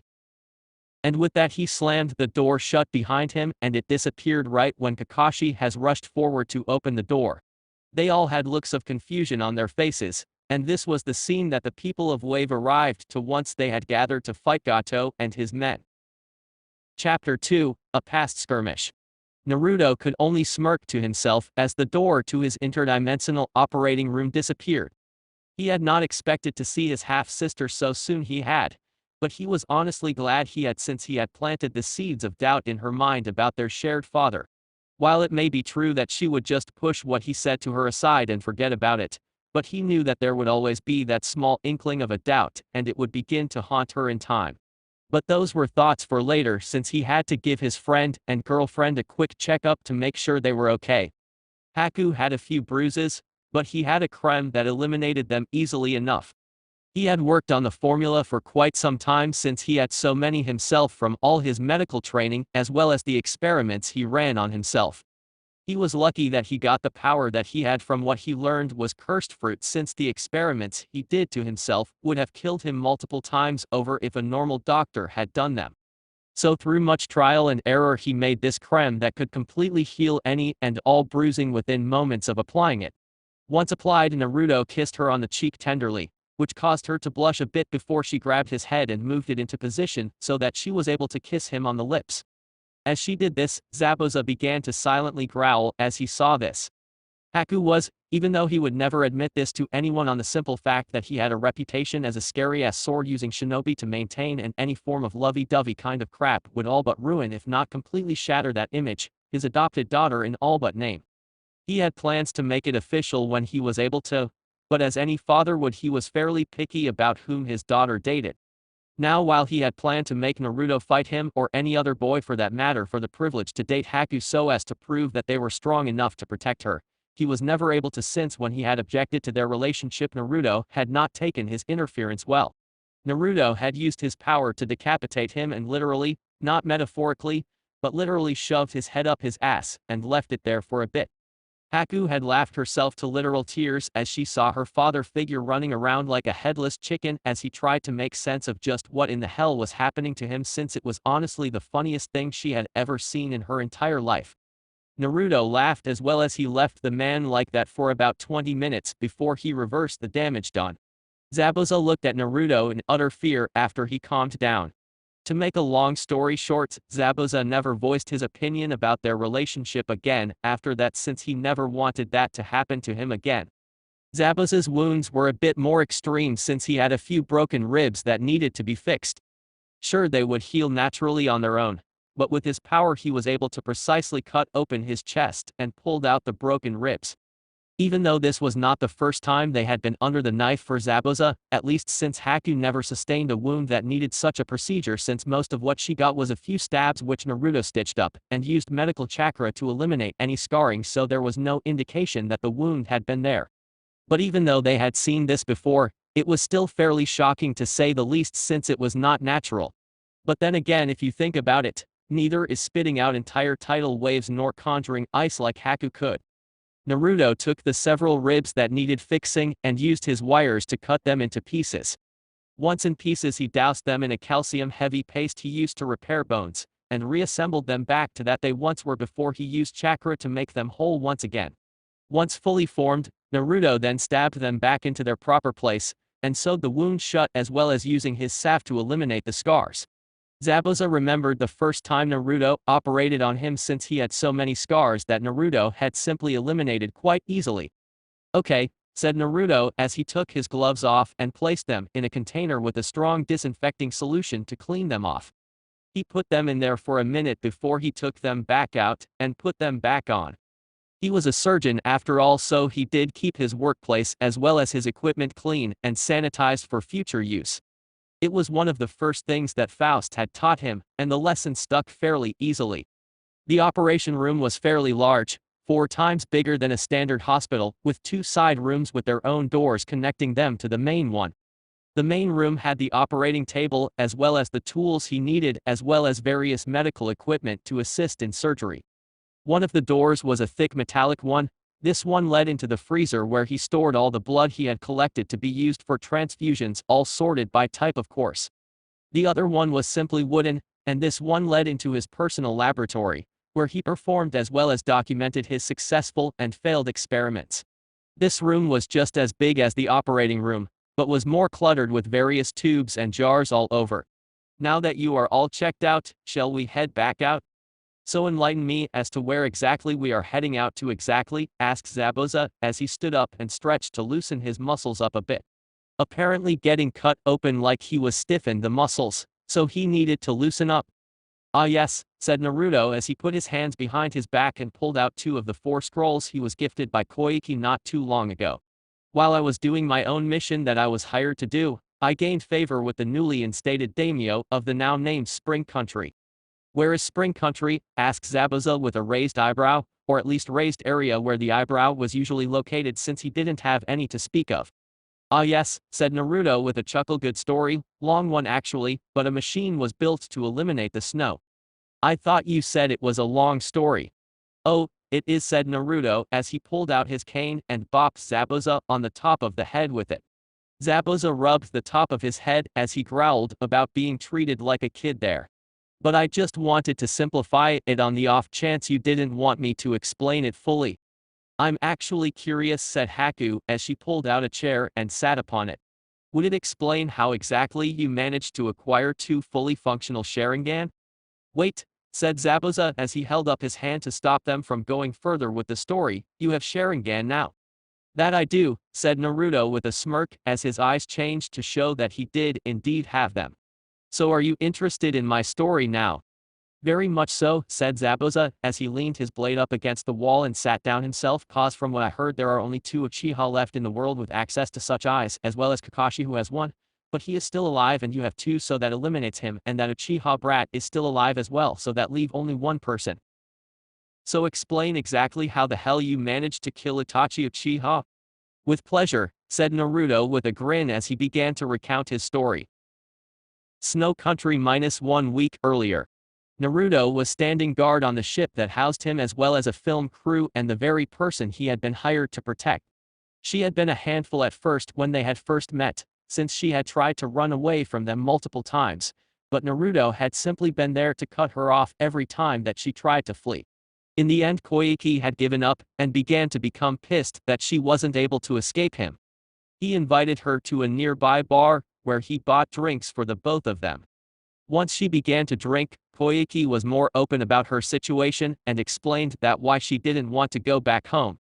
S1: And with that he slammed the door shut behind him and it disappeared right when Kakashi has rushed forward to open the door. They all had looks of confusion on their faces, and this was the scene that the people of Wave arrived to once they had gathered to fight Gato and his men. Chapter 2, A Past Skirmish. Naruto could only smirk to himself as the door to his interdimensional operating room disappeared. He had not expected to see his half-sister so soon but he was honestly glad he had since he had planted the seeds of doubt in her mind about their shared father. While it may be true that she would just push what he said to her aside and forget about it, but he knew that there would always be that small inkling of a doubt and it would begin to haunt her in time. But those were thoughts for later since he had to give his friend and girlfriend a quick checkup to make sure they were okay. Haku had a few bruises, but he had a creme that eliminated them easily enough. He had worked on the formula for quite some time since he had so many himself from all his medical training as well as the experiments he ran on himself. He was lucky that he got the power that he had from what he learned was cursed fruit since the experiments he did to himself would have killed him multiple times over if a normal doctor had done them. So through much trial and error he made this creme that could completely heal any and all bruising within moments of applying it. Once applied, Naruto kissed her on the cheek tenderly, which caused her to blush a bit before she grabbed his head and moved it into position so that she was able to kiss him on the lips. As she did this, Zabuza began to silently growl as he saw this. Haku was, even though he would never admit this to anyone on the simple fact that he had a reputation as a scary-ass sword-using shinobi to maintain and any form of lovey-dovey kind of crap would all but ruin if not completely shatter that image, his adopted daughter in all but name. He had plans to make it official when he was able to, but as any father would he was fairly picky about whom his daughter dated. Now while he had planned to make Naruto fight him or any other boy for that matter for the privilege to date Haku so as to prove that they were strong enough to protect her, he was never able to since when he had objected to their relationship Naruto had not taken his interference well. Naruto had used his power to decapitate him and literally, not metaphorically, but literally shoved his head up his ass and left it there for a bit. Haku had laughed herself to literal tears as she saw her father figure running around like a headless chicken as he tried to make sense of just what in the hell was happening to him since it was honestly the funniest thing she had ever seen in her entire life. Naruto laughed as well as he left the man like that for about 20 minutes before he reversed the damage done. Zabuza looked at Naruto in utter fear after he calmed down. To make a long story short, Zabuza never voiced his opinion about their relationship again after that since he never wanted that to happen to him again. Zabuza's wounds were a bit more extreme since he had a few broken ribs that needed to be fixed. Sure, they would heal naturally on their own, but with his power he was able to precisely cut open his chest and pulled out the broken ribs. Even though this was not the first time they had been under the knife for Zabuza, at least since Haku never sustained a wound that needed such a procedure since most of what she got was a few stabs which Naruto stitched up, and used medical chakra to eliminate any scarring so there was no indication that the wound had been there. But even though they had seen this before, it was still fairly shocking to say the least since it was not natural. But then again, if you think about it, neither is spitting out entire tidal waves nor conjuring ice like Haku could. Naruto took the several ribs that needed fixing and used his wires to cut them into pieces. Once in pieces he doused them in a calcium-heavy paste he used to repair bones, and reassembled them back to that they once were before he used chakra to make them whole once again. Once fully formed, Naruto then stabbed them back into their proper place, and sewed the wound shut as well as using his salve to eliminate the scars. Zabuza remembered the first time Naruto operated on him since he had so many scars that Naruto had simply eliminated quite easily. "Okay," said Naruto as he took his gloves off and placed them in a container with a strong disinfecting solution to clean them off. He put them in there for a minute before he took them back out and put them back on. He was a surgeon after all, so he did keep his workplace as well as his equipment clean and sanitized for future use. It was one of the first things that Faust had taught him, and the lesson stuck fairly easily. The operation room was fairly large, 4 times bigger than a standard hospital, with 2 side rooms with their own doors connecting them to the main one. The main room had the operating table as well as the tools he needed as well as various medical equipment to assist in surgery. One of the doors was a thick metallic one. This one led into the freezer where he stored all the blood he had collected to be used for transfusions, all sorted by type of course. The other one was simply wooden, and this one led into his personal laboratory, where he performed as well as documented his successful and failed experiments. This room was just as big as the operating room, but was more cluttered with various tubes and jars all over. "Now that you are all checked out, shall we head back out?" "So enlighten me as to where exactly we are heading out to exactly," asked Zabuza as he stood up and stretched to loosen his muscles up a bit. Apparently getting cut open like he was stiffened the muscles, so he needed to loosen up. "Ah yes," said Naruto as he put his hands behind his back and pulled out 2 of the 4 scrolls he was gifted by Koike not too long ago. "While I was doing my own mission that I was hired to do, I gained favor with the newly instated daimyo of the now named Spring Country." "Where is Spring Country?" asked Zabuza with a raised eyebrow, or at least raised area where the eyebrow was usually located since he didn't have any to speak of. "Ah yes," said Naruto with a chuckle, "good story, long one actually, but a machine was built to eliminate the snow." "I thought you said it was a long story." "Oh, it is," said Naruto as he pulled out his cane and bopped Zabuza on the top of the head with it. Zabuza rubbed the top of his head as he growled about being treated like a kid there. "But I just wanted to simplify it on the off chance you didn't want me to explain it fully." "I'm actually curious," said Haku as she pulled out a chair and sat upon it. "Would it explain how exactly you managed to acquire 2 fully functional Sharingan?" "Wait," said Zabuza as he held up his hand to stop them from going further with the story, "you have Sharingan now." "That I do," said Naruto with a smirk as his eyes changed to show that he did indeed have them. "So are you interested in my story now?" "Very much so," said Zabuza as he leaned his blade up against the wall and sat down himself. "Cause from what I heard there are only 2 Uchiha left in the world with access to such eyes, as well as Kakashi who has 1. But he is still alive and you have 2, so that eliminates him, and that Uchiha brat is still alive as well, so that leave only 1 person. So explain exactly how the hell you managed to kill Itachi Uchiha." "With pleasure," said Naruto with a grin as he began to recount his story. Snow Country -1 week earlier. Naruto was standing guard on the ship that housed him as well as a film crew and the very person he had been hired to protect. She had been a handful at first when they had first met, since she had tried to run away from them multiple times, but Naruto had simply been there to cut her off every time that she tried to flee. In the end, Koike had given up and began to become pissed that she wasn't able to escape him. He invited her to a nearby bar, where he bought drinks for the both of them. Once she began to drink, Koike was more open about her situation and explained that why she didn't want to go back home.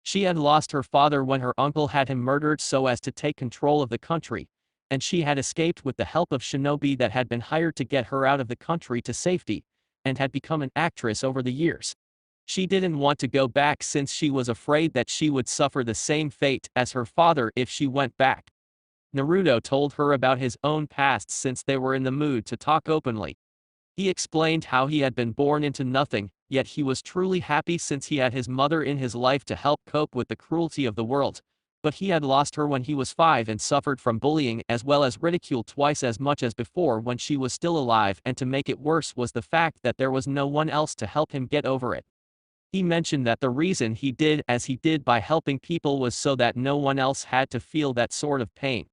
S1: She had lost her father when her uncle had him murdered so as to take control of the country, and she had escaped with the help of shinobi that had been hired to get her out of the country to safety, and had become an actress over the years. She didn't want to go back since she was afraid that she would suffer the same fate as her father if she went back. Naruto told her about his own past since they were in the mood to talk openly. He explained how he had been born into nothing, yet he was truly happy since he had his mother in his life to help cope with the cruelty of the world, but he had lost her when he was 5 and suffered from bullying as well as ridicule twice as much as before when she was still alive, and to make it worse was the fact that there was no one else to help him get over it. He mentioned that the reason he did as he did by helping people was so that no one else had to feel that sort of pain.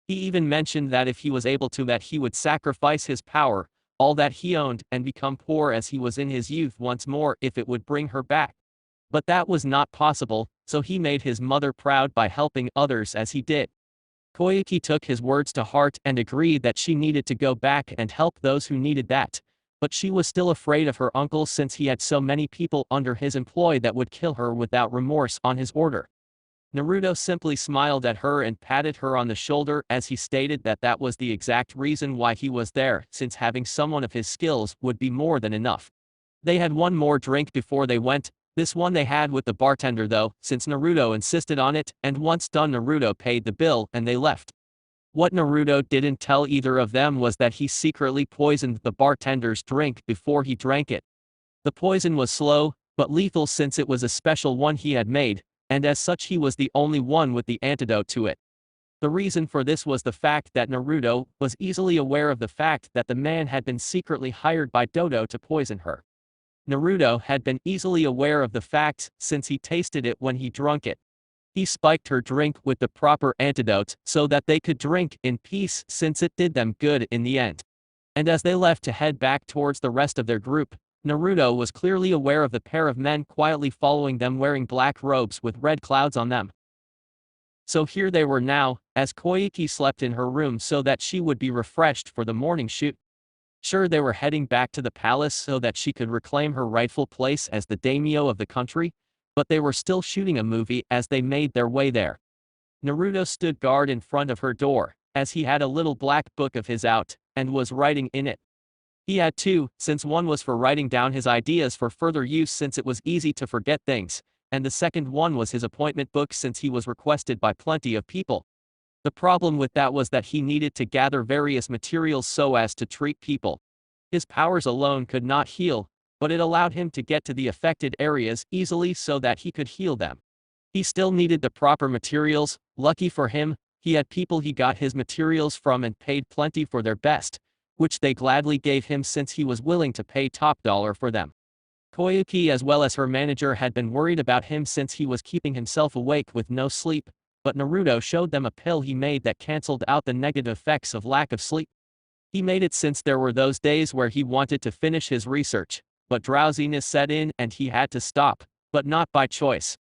S1: He even mentioned that if he was able to, that he would sacrifice his power, all that he owned, and become poor as he was in his youth once more if it would bring her back. But that was not possible, so he made his mother proud by helping others as he did. Koike took his words to heart and agreed that she needed to go back and help those who needed that. But she was still afraid of her uncle since he had so many people under his employ that would kill her without remorse on his order. Naruto simply smiled at her and patted her on the shoulder as he stated that that was the exact reason why he was there, since having someone of his skills would be more than enough. They had one more drink before they went, this one they had with the bartender though, since Naruto insisted on it, and once done Naruto paid the bill and they left. What Naruto didn't tell either of them was that he secretly poisoned the bartender's drink before he drank it. The poison was slow, but lethal since it was a special one he had made, and as such he was the only one with the antidote to it. The reason for this was the fact that Naruto was easily aware of the fact that the man had been secretly hired by Dodo to poison her. Naruto had been easily aware of the fact since he tasted it when he drank it. He spiked her drink with the proper antidote so that they could drink in peace since it did them good in the end. And as they left to head back towards the rest of their group, Naruto was clearly aware of the pair of men quietly following them wearing black robes with red clouds on them. So here they were now, as Koike slept in her room so that she would be refreshed for the morning shoot. Sure, they were heading back to the palace so that she could reclaim her rightful place as the daimyo of the country, but they were still shooting a movie as they made their way there. Naruto stood guard in front of her door, as he had a little black book of his out, and was writing in it. He had two, since one was for writing down his ideas for further use since it was easy to forget things, and the second one was his appointment book since he was requested by plenty of people. The problem with that was that he needed to gather various materials so as to treat people. His powers alone could not heal, but it allowed him to get to the affected areas easily so that he could heal them. He still needed the proper materials. Lucky for him, he had people he got his materials from and paid plenty for their best, which they gladly gave him since he was willing to pay top dollar for them. Koike as well as her manager had been worried about him since he was keeping himself awake with no sleep, but Naruto showed them a pill he made that cancelled out the negative effects of lack of sleep. He made it since there were those days where he wanted to finish his research, but drowsiness set in and he had to stop, but not by choice.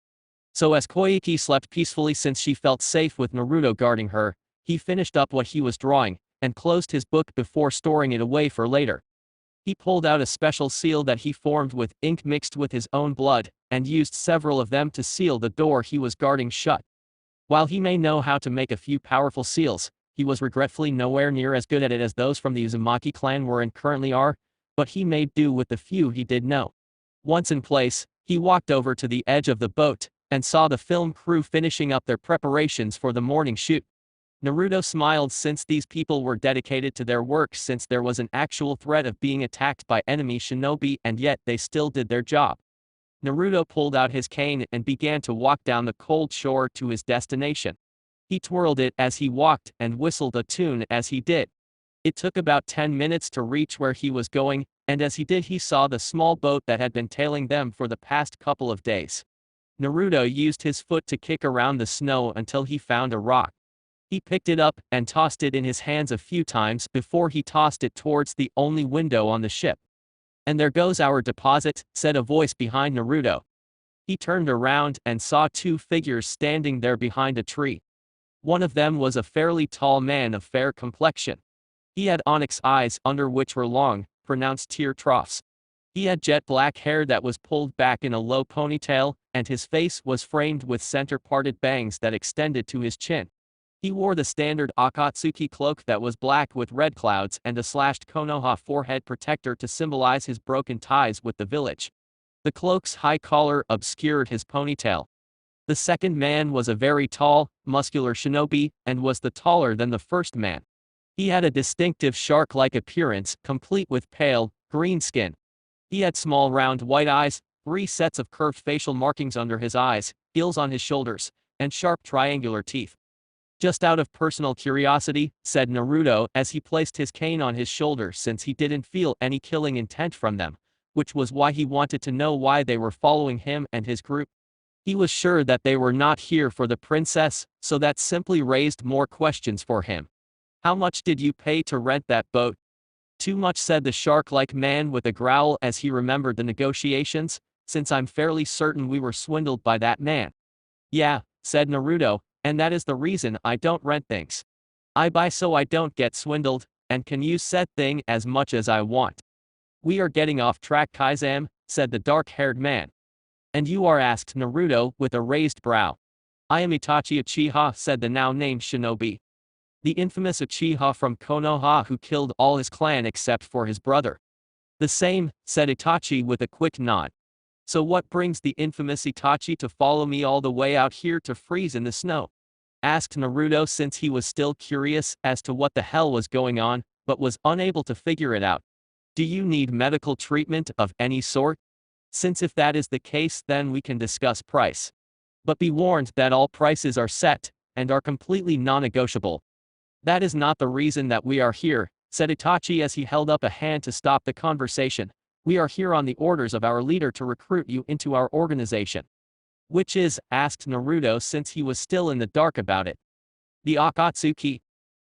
S1: So as Koike slept peacefully since she felt safe with Naruto guarding her, he finished up what he was drawing, and closed his book before storing it away for later. He pulled out a special seal that he formed with ink mixed with his own blood, and used several of them to seal the door he was guarding shut. While he may know how to make a few powerful seals, he was regretfully nowhere near as good at it as those from the Uzumaki clan were and currently are, but he made do with the few he did know. Once in place, he walked over to the edge of the boat, and saw the film crew finishing up their preparations for the morning shoot. Naruto smiled since these people were dedicated to their work since there was an actual threat of being attacked by enemy shinobi and yet they still did their job. Naruto pulled out his cane and began to walk down the cold shore to his destination. He twirled it as he walked and whistled a tune as he did. It took about 10 minutes to reach where he was going, and as he did he saw the small boat that had been tailing them for the past couple of days. Naruto used his foot to kick around the snow until he found a rock. He picked it up and tossed it in his hands a few times before he tossed it towards the only window on the ship. And there goes our deposit, said a voice behind Naruto. He turned around and saw two figures standing there behind a tree. One of them was a fairly tall man of fair complexion. He had onyx eyes under which were long, pronounced tear troughs. He had jet black hair that was pulled back in a low ponytail, and his face was framed with center-parted bangs that extended to his chin. He wore the standard Akatsuki cloak that was black with red clouds and a slashed Konoha forehead protector to symbolize his broken ties with the village. The cloak's high collar obscured his ponytail. The second man was a very tall, muscular shinobi, and was the taller than the first man. He had a distinctive shark-like appearance, complete with pale, green skin. He had small round white eyes, 3 sets of curved facial markings under his eyes, gills on his shoulders, and sharp triangular teeth. Just out of personal curiosity, said Naruto as he placed his cane on his shoulder since he didn't feel any killing intent from them, which was why he wanted to know why they were following him and his group. He was sure that they were not here for the princess, so that simply raised more questions for him. How much did you pay to rent that boat? Too much, said the shark-like man with a growl as he remembered the negotiations, since I'm fairly certain we were swindled by that man. Yeah, said Naruto, and that is the reason I don't rent things. I buy so I don't get swindled, and can use said thing as much as I want. We are getting off track, Kisame, said the dark-haired man. And you are, asked Naruto with a raised brow. I am Itachi Uchiha, said the now-named shinobi. The infamous Uchiha from Konoha who killed all his clan except for his brother. The same, said Itachi with a quick nod. So what brings the infamous Itachi to follow me all the way out here to freeze in the snow? Asked Naruto since he was still curious as to what the hell was going on, but was unable to figure it out. Do you need medical treatment of any sort? Since if that is the case, then we can discuss price. But be warned that all prices are set, and are completely non-negotiable. That is not the reason that we are here, said Itachi as he held up a hand to stop the conversation. We are here on the orders of our leader to recruit you into our organization. Which is, asked Naruto since he was still in the dark about it. The Akatsuki.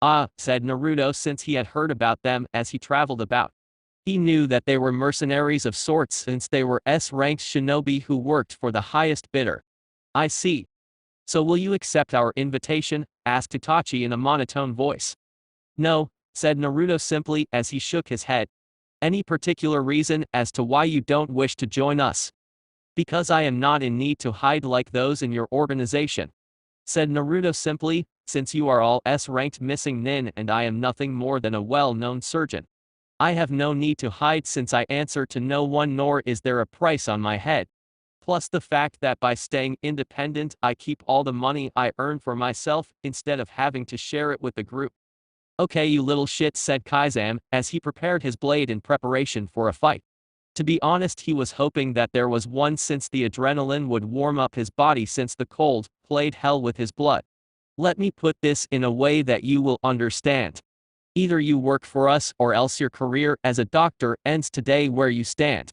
S1: Ah, said Naruto since he had heard about them as he traveled about. He knew that they were mercenaries of sorts since they were S-ranked shinobi who worked for the highest bidder. I see. So will you accept our invitation? Asked Itachi in a monotone voice. No, said Naruto simply as he shook his head. Any particular reason as to why you don't wish to join us? Because I am not in need to hide like those in your organization. Said Naruto simply, since you are all S-ranked missing nin and I am nothing more than a well-known surgeon. I have no need to hide since I answer to no one nor is there a price on my head. Plus the fact that by staying independent I keep all the money I earn for myself instead of having to share it with the group. Okay you little shit, said Kisame as he prepared his blade in preparation for a fight. To be honest, he was hoping that there was one since the adrenaline would warm up his body since the cold played hell with his blood. Let me put this in a way that you will understand. Either you work for us or else your career as a doctor ends today where you stand.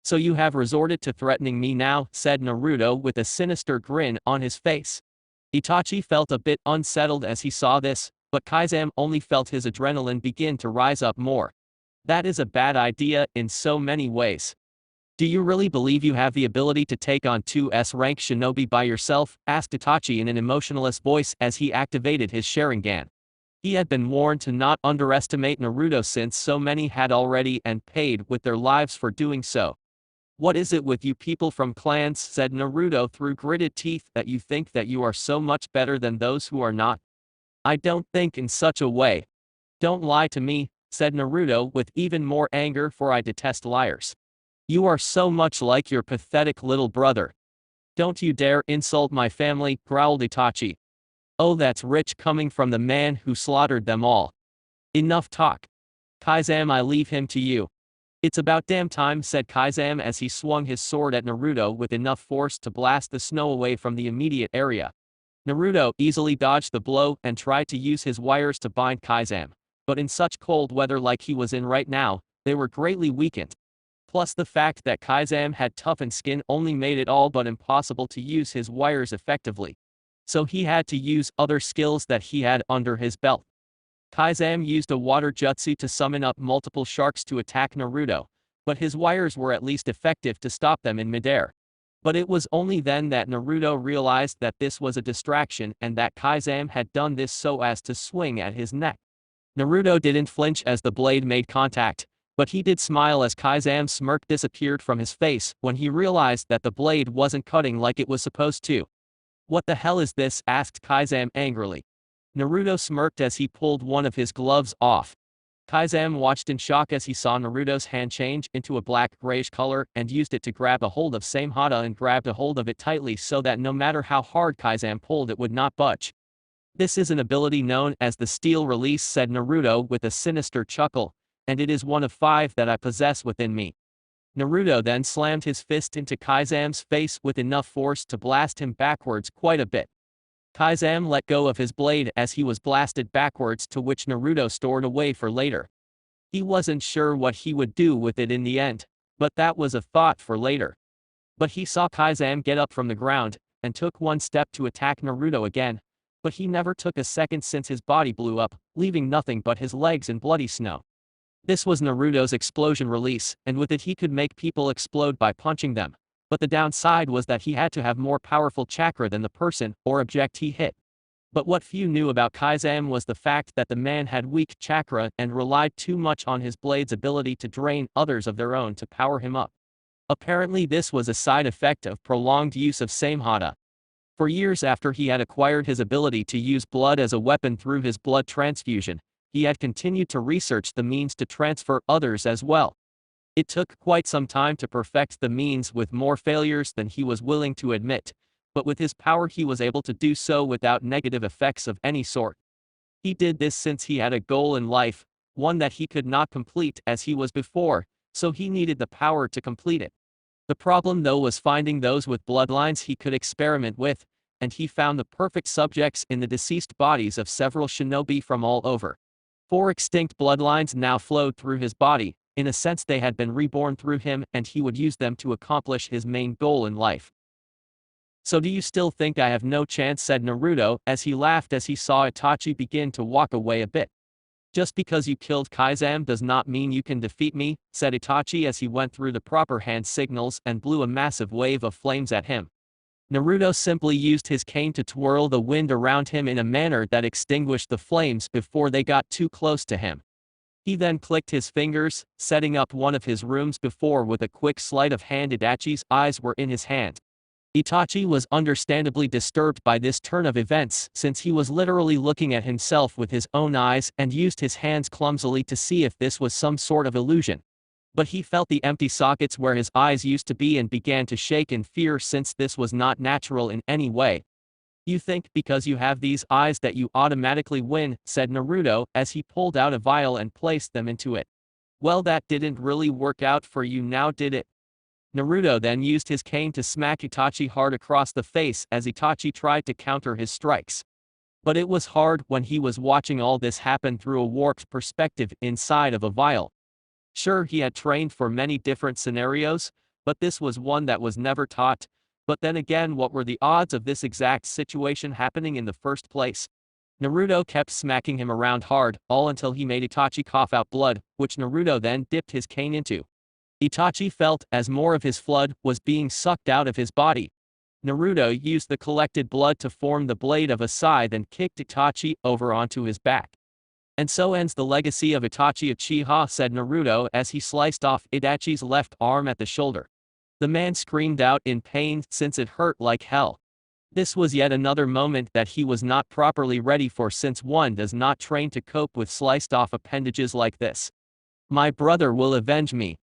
S1: So you have resorted to threatening me now, said Naruto with a sinister grin on his face. Itachi felt a bit unsettled as he saw this, but Kisame only felt his adrenaline begin to rise up more. That is a bad idea in so many ways. Do you really believe you have the ability to take on 2 S-rank shinobi by yourself? Asked Itachi in an emotionless voice as he activated his Sharingan. He had been warned to not underestimate Naruto since so many had already and paid with their lives for doing so. What is it with you people from clans, said Naruto through gritted teeth, that you think that you are so much better than those who are not? I don't think in such a way. Don't lie to me, said Naruto with even more anger, for I detest liars. You are so much like your pathetic little brother. Don't you dare insult my family, growled Itachi. Oh, that's rich coming from the man who slaughtered them all. Enough talk. Kisame, I leave him to you. It's about damn time, said Kisame as he swung his sword at Naruto with enough force to blast the snow away from the immediate area. Naruto easily dodged the blow and tried to use his wires to bind Kisame, but in such cold weather like he was in right now, they were greatly weakened. Plus the fact that Kisame had toughened skin only made it all but impossible to use his wires effectively. So he had to use other skills that he had under his belt. Kisame used a water jutsu to summon up multiple sharks to attack Naruto, but his wires were at least effective to stop them in midair. But it was only then that Naruto realized that this was a distraction and that Kisame had done this so as to swing at his neck. Naruto didn't flinch as the blade made contact, but he did smile as Kisame's smirk disappeared from his face when he realized that the blade wasn't cutting like it was supposed to. "What the hell is this?" asked Kisame angrily. Naruto smirked as he pulled one of his gloves off. Kisame watched in shock as he saw Naruto's hand change into a black-grayish color and used it to grab a hold of Samehada and grabbed a hold of it tightly so that no matter how hard Kisame pulled it would not budge. "This is an ability known as the Steel Release," said Naruto with a sinister chuckle, "and it is one of 5 that I possess within me." Naruto then slammed his fist into Kisame's face with enough force to blast him backwards quite a bit. Kisame let go of his blade as he was blasted backwards, to which Naruto stored away for later. He wasn't sure what he would do with it in the end, but that was a thought for later. But he saw Kisame get up from the ground, and took one step to attack Naruto again, but he never took a second since his body blew up, leaving nothing but his legs in bloody snow. This was Naruto's explosion release, and with it he could make people explode by punching them, but the downside was that he had to have more powerful chakra than the person or object he hit. But what few knew about Kisame was the fact that the man had weak chakra and relied too much on his blade's ability to drain others of their own to power him up. Apparently this was a side effect of prolonged use of Samehada. For years after he had acquired his ability to use blood as a weapon through his blood transfusion, he had continued to research the means to transfer others as well. It took quite some time to perfect the means, with more failures than he was willing to admit, but with his power he was able to do so without negative effects of any sort. He did this since he had a goal in life, one that he could not complete as he was before, so he needed the power to complete it. The problem though was finding those with bloodlines he could experiment with, and he found the perfect subjects in the deceased bodies of several shinobi from all over. 4 extinct bloodlines now flowed through his body. In a sense they had been reborn through him, and he would use them to accomplish his main goal in life. "So do you still think I have no chance?" said Naruto as he laughed as he saw Itachi begin to walk away a bit. "Just because you killed Kisame does not mean you can defeat me," said Itachi as he went through the proper hand signals and blew a massive wave of flames at him. Naruto simply used his cane to twirl the wind around him in a manner that extinguished the flames before they got too close to him. He then clicked his fingers, setting up one of his rooms before with a quick sleight of hand. Itachi's eyes were in his hand. Itachi was understandably disturbed by this turn of events, since he was literally looking at himself with his own eyes and used his hands clumsily to see if this was some sort of illusion. But he felt the empty sockets where his eyes used to be and began to shake in fear, since this was not natural in any way. "You think because you have these eyes that you automatically win," said Naruto as he pulled out a vial and placed them into it. "Well, that didn't really work out for you now, did it?" Naruto then used his cane to smack Itachi hard across the face as Itachi tried to counter his strikes. But it was hard when he was watching all this happen through a warped perspective inside of a vial. Sure, he had trained for many different scenarios, but this was one that was never taught. But then again, what were the odds of this exact situation happening in the first place? Naruto kept smacking him around hard, all until he made Itachi cough out blood, which Naruto then dipped his cane into. Itachi felt as more of his blood was being sucked out of his body. Naruto used the collected blood to form the blade of a scythe and kicked Itachi over onto his back. "And so ends the legacy of Itachi Uchiha," said Naruto as he sliced off Itachi's left arm at the shoulder. The man screamed out in pain since it hurt like hell. This was yet another moment that he was not properly ready for, since one does not train to cope with sliced off appendages like this. "My brother will avenge me,"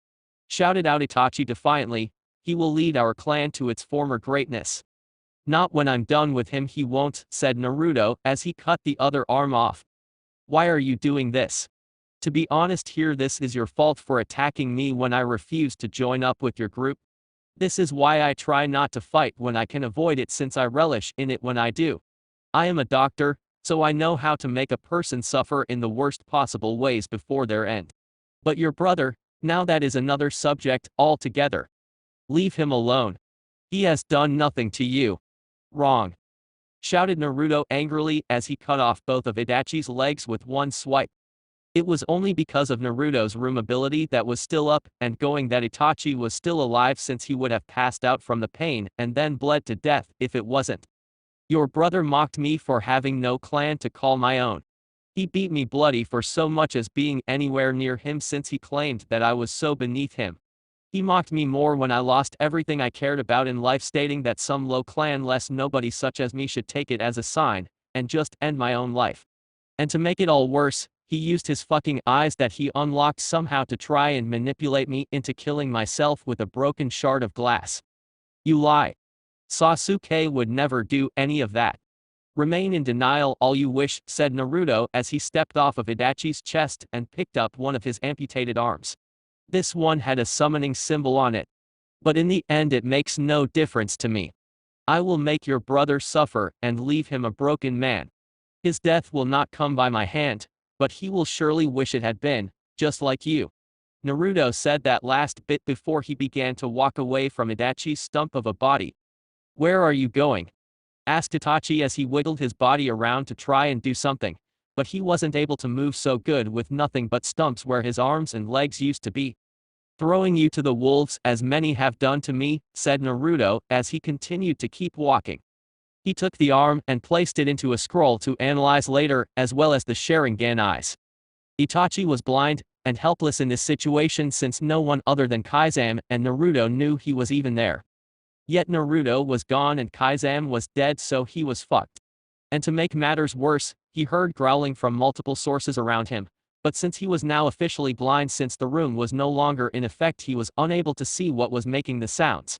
S1: shouted out Itachi defiantly. "He will lead our clan to its former greatness." "Not when I'm done with him, he won't," said Naruto as he cut the other arm off. "Why are you doing this? To be honest here, this is your fault for attacking me when I refused to join up with your group. This is why I try not to fight when I can avoid it, since I relish in it when I do. I am a doctor, so I know how to make a person suffer in the worst possible ways before their end. But your brother, now that is another subject altogether. Leave him alone. He has done nothing to you." "Wrong!" shouted Naruto angrily as he cut off both of Itachi's legs with one swipe. It was only because of Naruto's room ability that was still up and going that Itachi was still alive, since he would have passed out from the pain and then bled to death if it wasn't. Your brother mocked me for having no clan to call my own. He beat me bloody for so much as being anywhere near him, since he claimed that I was so beneath him. He mocked me more when I lost everything I cared about in life, stating that some low clan less nobody such as me should take it as a sign and just end my own life. And to make it all worse, he used his fucking eyes that he unlocked somehow to try and manipulate me into killing myself with a broken shard of glass. You lie. Sasuke would never do any of that. Remain in denial all you wish, said Naruto as he stepped off of Itachi's chest and picked up one of his amputated arms. This one had a summoning symbol on it. But in the end it makes no difference to me. I will make your brother suffer and leave him a broken man. His death will not come by my hand, but he will surely wish it had been, just like you. Naruto said that last bit before he began to walk away from Itachi's stump of a body. Where are you going? Asked Itachi as he wiggled his body around to try and do something, but he wasn't able to move so good with nothing but stumps where his arms and legs used to be. Throwing you to the wolves, as many have done to me, said Naruto as he continued to keep walking. He took the arm and placed it into a scroll to analyze later, as well as the Sharingan eyes. Itachi was blind and helpless in this situation, since no one other than Kisame and Naruto knew he was even there. Yet Naruto was gone and Kisame was dead, so he was fucked. And to make matters worse, he heard growling from multiple sources around him, but since he was now officially blind, since the room was no longer in effect, he was unable to see what was making the sounds.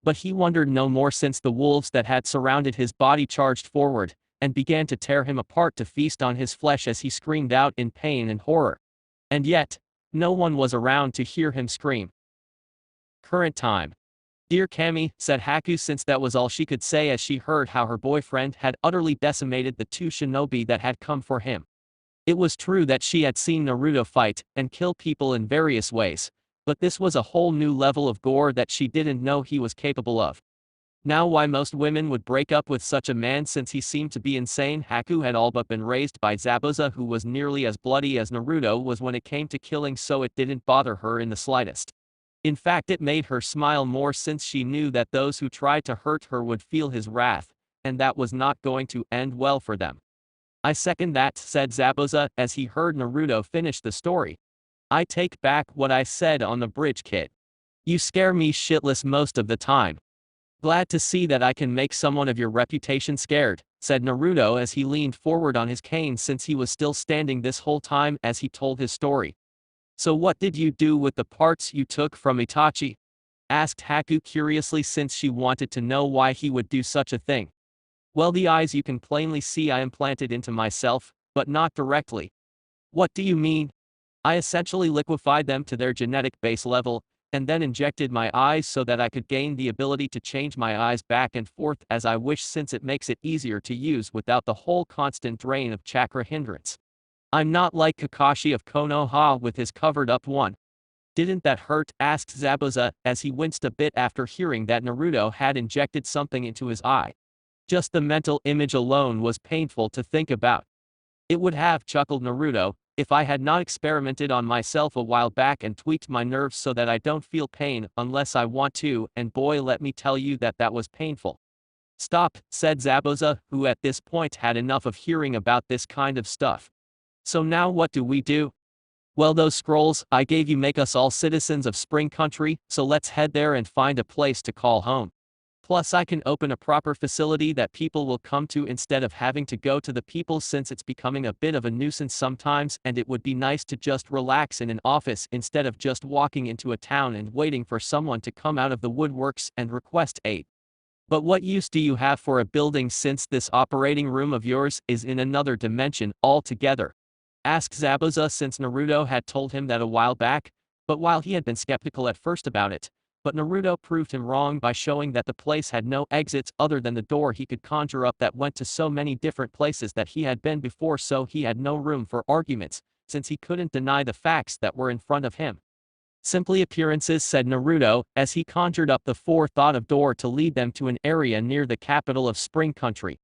S1: But he wondered no more, since the wolves that had surrounded his body charged forward and began to tear him apart to feast on his flesh as he screamed out in pain and horror. And yet, no one was around to hear him scream. Current time. Dear Kami, said Haku, since that was all she could say as she heard how her boyfriend had utterly decimated the two shinobi that had come for him. It was true that she had seen Naruto fight and kill people in various ways, but this was a whole new level of gore that she didn't know he was capable of. Now why most women would break up with such a man, since he seemed to be insane. Haku had all but been raised by Zabuza, who was nearly as bloody as Naruto was when it came to killing, so it didn't bother her in the slightest. In fact, it made her smile more, since she knew that those who tried to hurt her would feel his wrath, and that was not going to end well for them. I second that, said Zabuza as he heard Naruto finish the story. I take back what I said on the bridge, kid. You scare me shitless most of the time. Glad to see that I can make someone of your reputation scared, said Naruto as he leaned forward on his cane, since he was still standing this whole time as he told his story. So what did you do with the parts you took from Itachi? Asked Haku curiously, since she wanted to know why he would do such a thing. Well, the eyes you can plainly see I implanted into myself, but not directly. What do you mean? I essentially liquefied them to their genetic base level, and then injected my eyes so that I could gain the ability to change my eyes back and forth as I wish, since it makes it easier to use without the whole constant drain of chakra hindrance. I'm not like Kakashi of Konoha with his covered up one. Didn't that hurt? Asked Zabuza as he winced a bit after hearing that Naruto had injected something into his eye. Just the mental image alone was painful to think about. It would have, chuckled Naruto, if I had not experimented on myself a while back and tweaked my nerves so that I don't feel pain unless I want to, and boy, let me tell you that that was painful. Stop, said Zabuza, who at this point had enough of hearing about this kind of stuff. So now what do we do? Well, those scrolls I gave you make us all citizens of Spring Country, so let's head there and find a place to call home. Plus I can open a proper facility that people will come to instead of having to go to the people, since it's becoming a bit of a nuisance sometimes, and it would be nice to just relax in an office instead of just walking into a town and waiting for someone to come out of the woodworks and request aid. But what use do you have for a building, since this operating room of yours is in another dimension altogether? Asked Zabuza, since Naruto had told him that a while back, but while he had been skeptical at first about it, but Naruto proved him wrong by showing that the place had no exits other than the door he could conjure up that went to so many different places that he had been before, so he had no room for arguments, since he couldn't deny the facts that were in front of him. Simply appearances, said Naruto, as he conjured up the forethought of door to lead them to an area near the capital of Spring Country.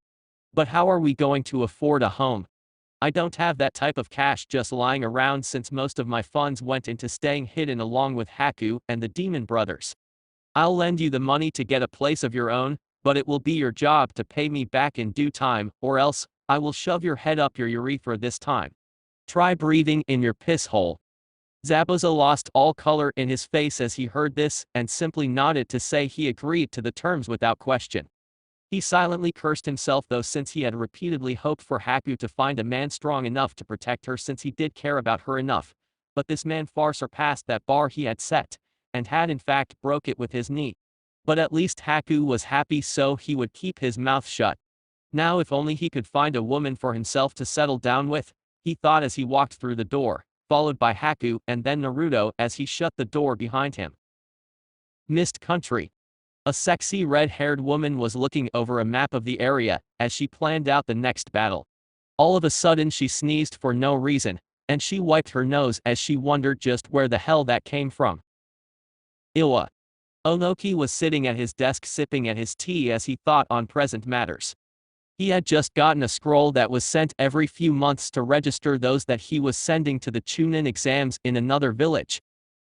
S1: But how are we going to afford a home? I don't have that type of cash just lying around since most of my funds went into staying hidden along with Haku and the demon brothers. I'll lend you the money to get a place of your own, but it will be your job to pay me back in due time, or else, I will shove your head up your urethra this time. Try breathing in your piss hole. Zabuza lost all color in his face as he heard this, and simply nodded to say he agreed to the terms without question. He silently cursed himself though, since he had repeatedly hoped for Haku to find a man strong enough to protect her, since he did care about her enough, but this man far surpassed that bar he had set, and had in fact broke it with his knee. But at least Haku was happy, so he would keep his mouth shut. Now if only he could find a woman for himself to settle down with, he thought as he walked through the door, followed by Haku and then Naruto as he shut the door behind him. Mist Country. A sexy red-haired woman was looking over a map of the area as she planned out the next battle. All of a sudden she sneezed for no reason, and she wiped her nose as she wondered just where the hell that came from. Iwa. Onoki was sitting at his desk sipping at his tea as he thought on present matters. He had just gotten a scroll that was sent every few months to register those that he was sending to the Chunin exams in another village.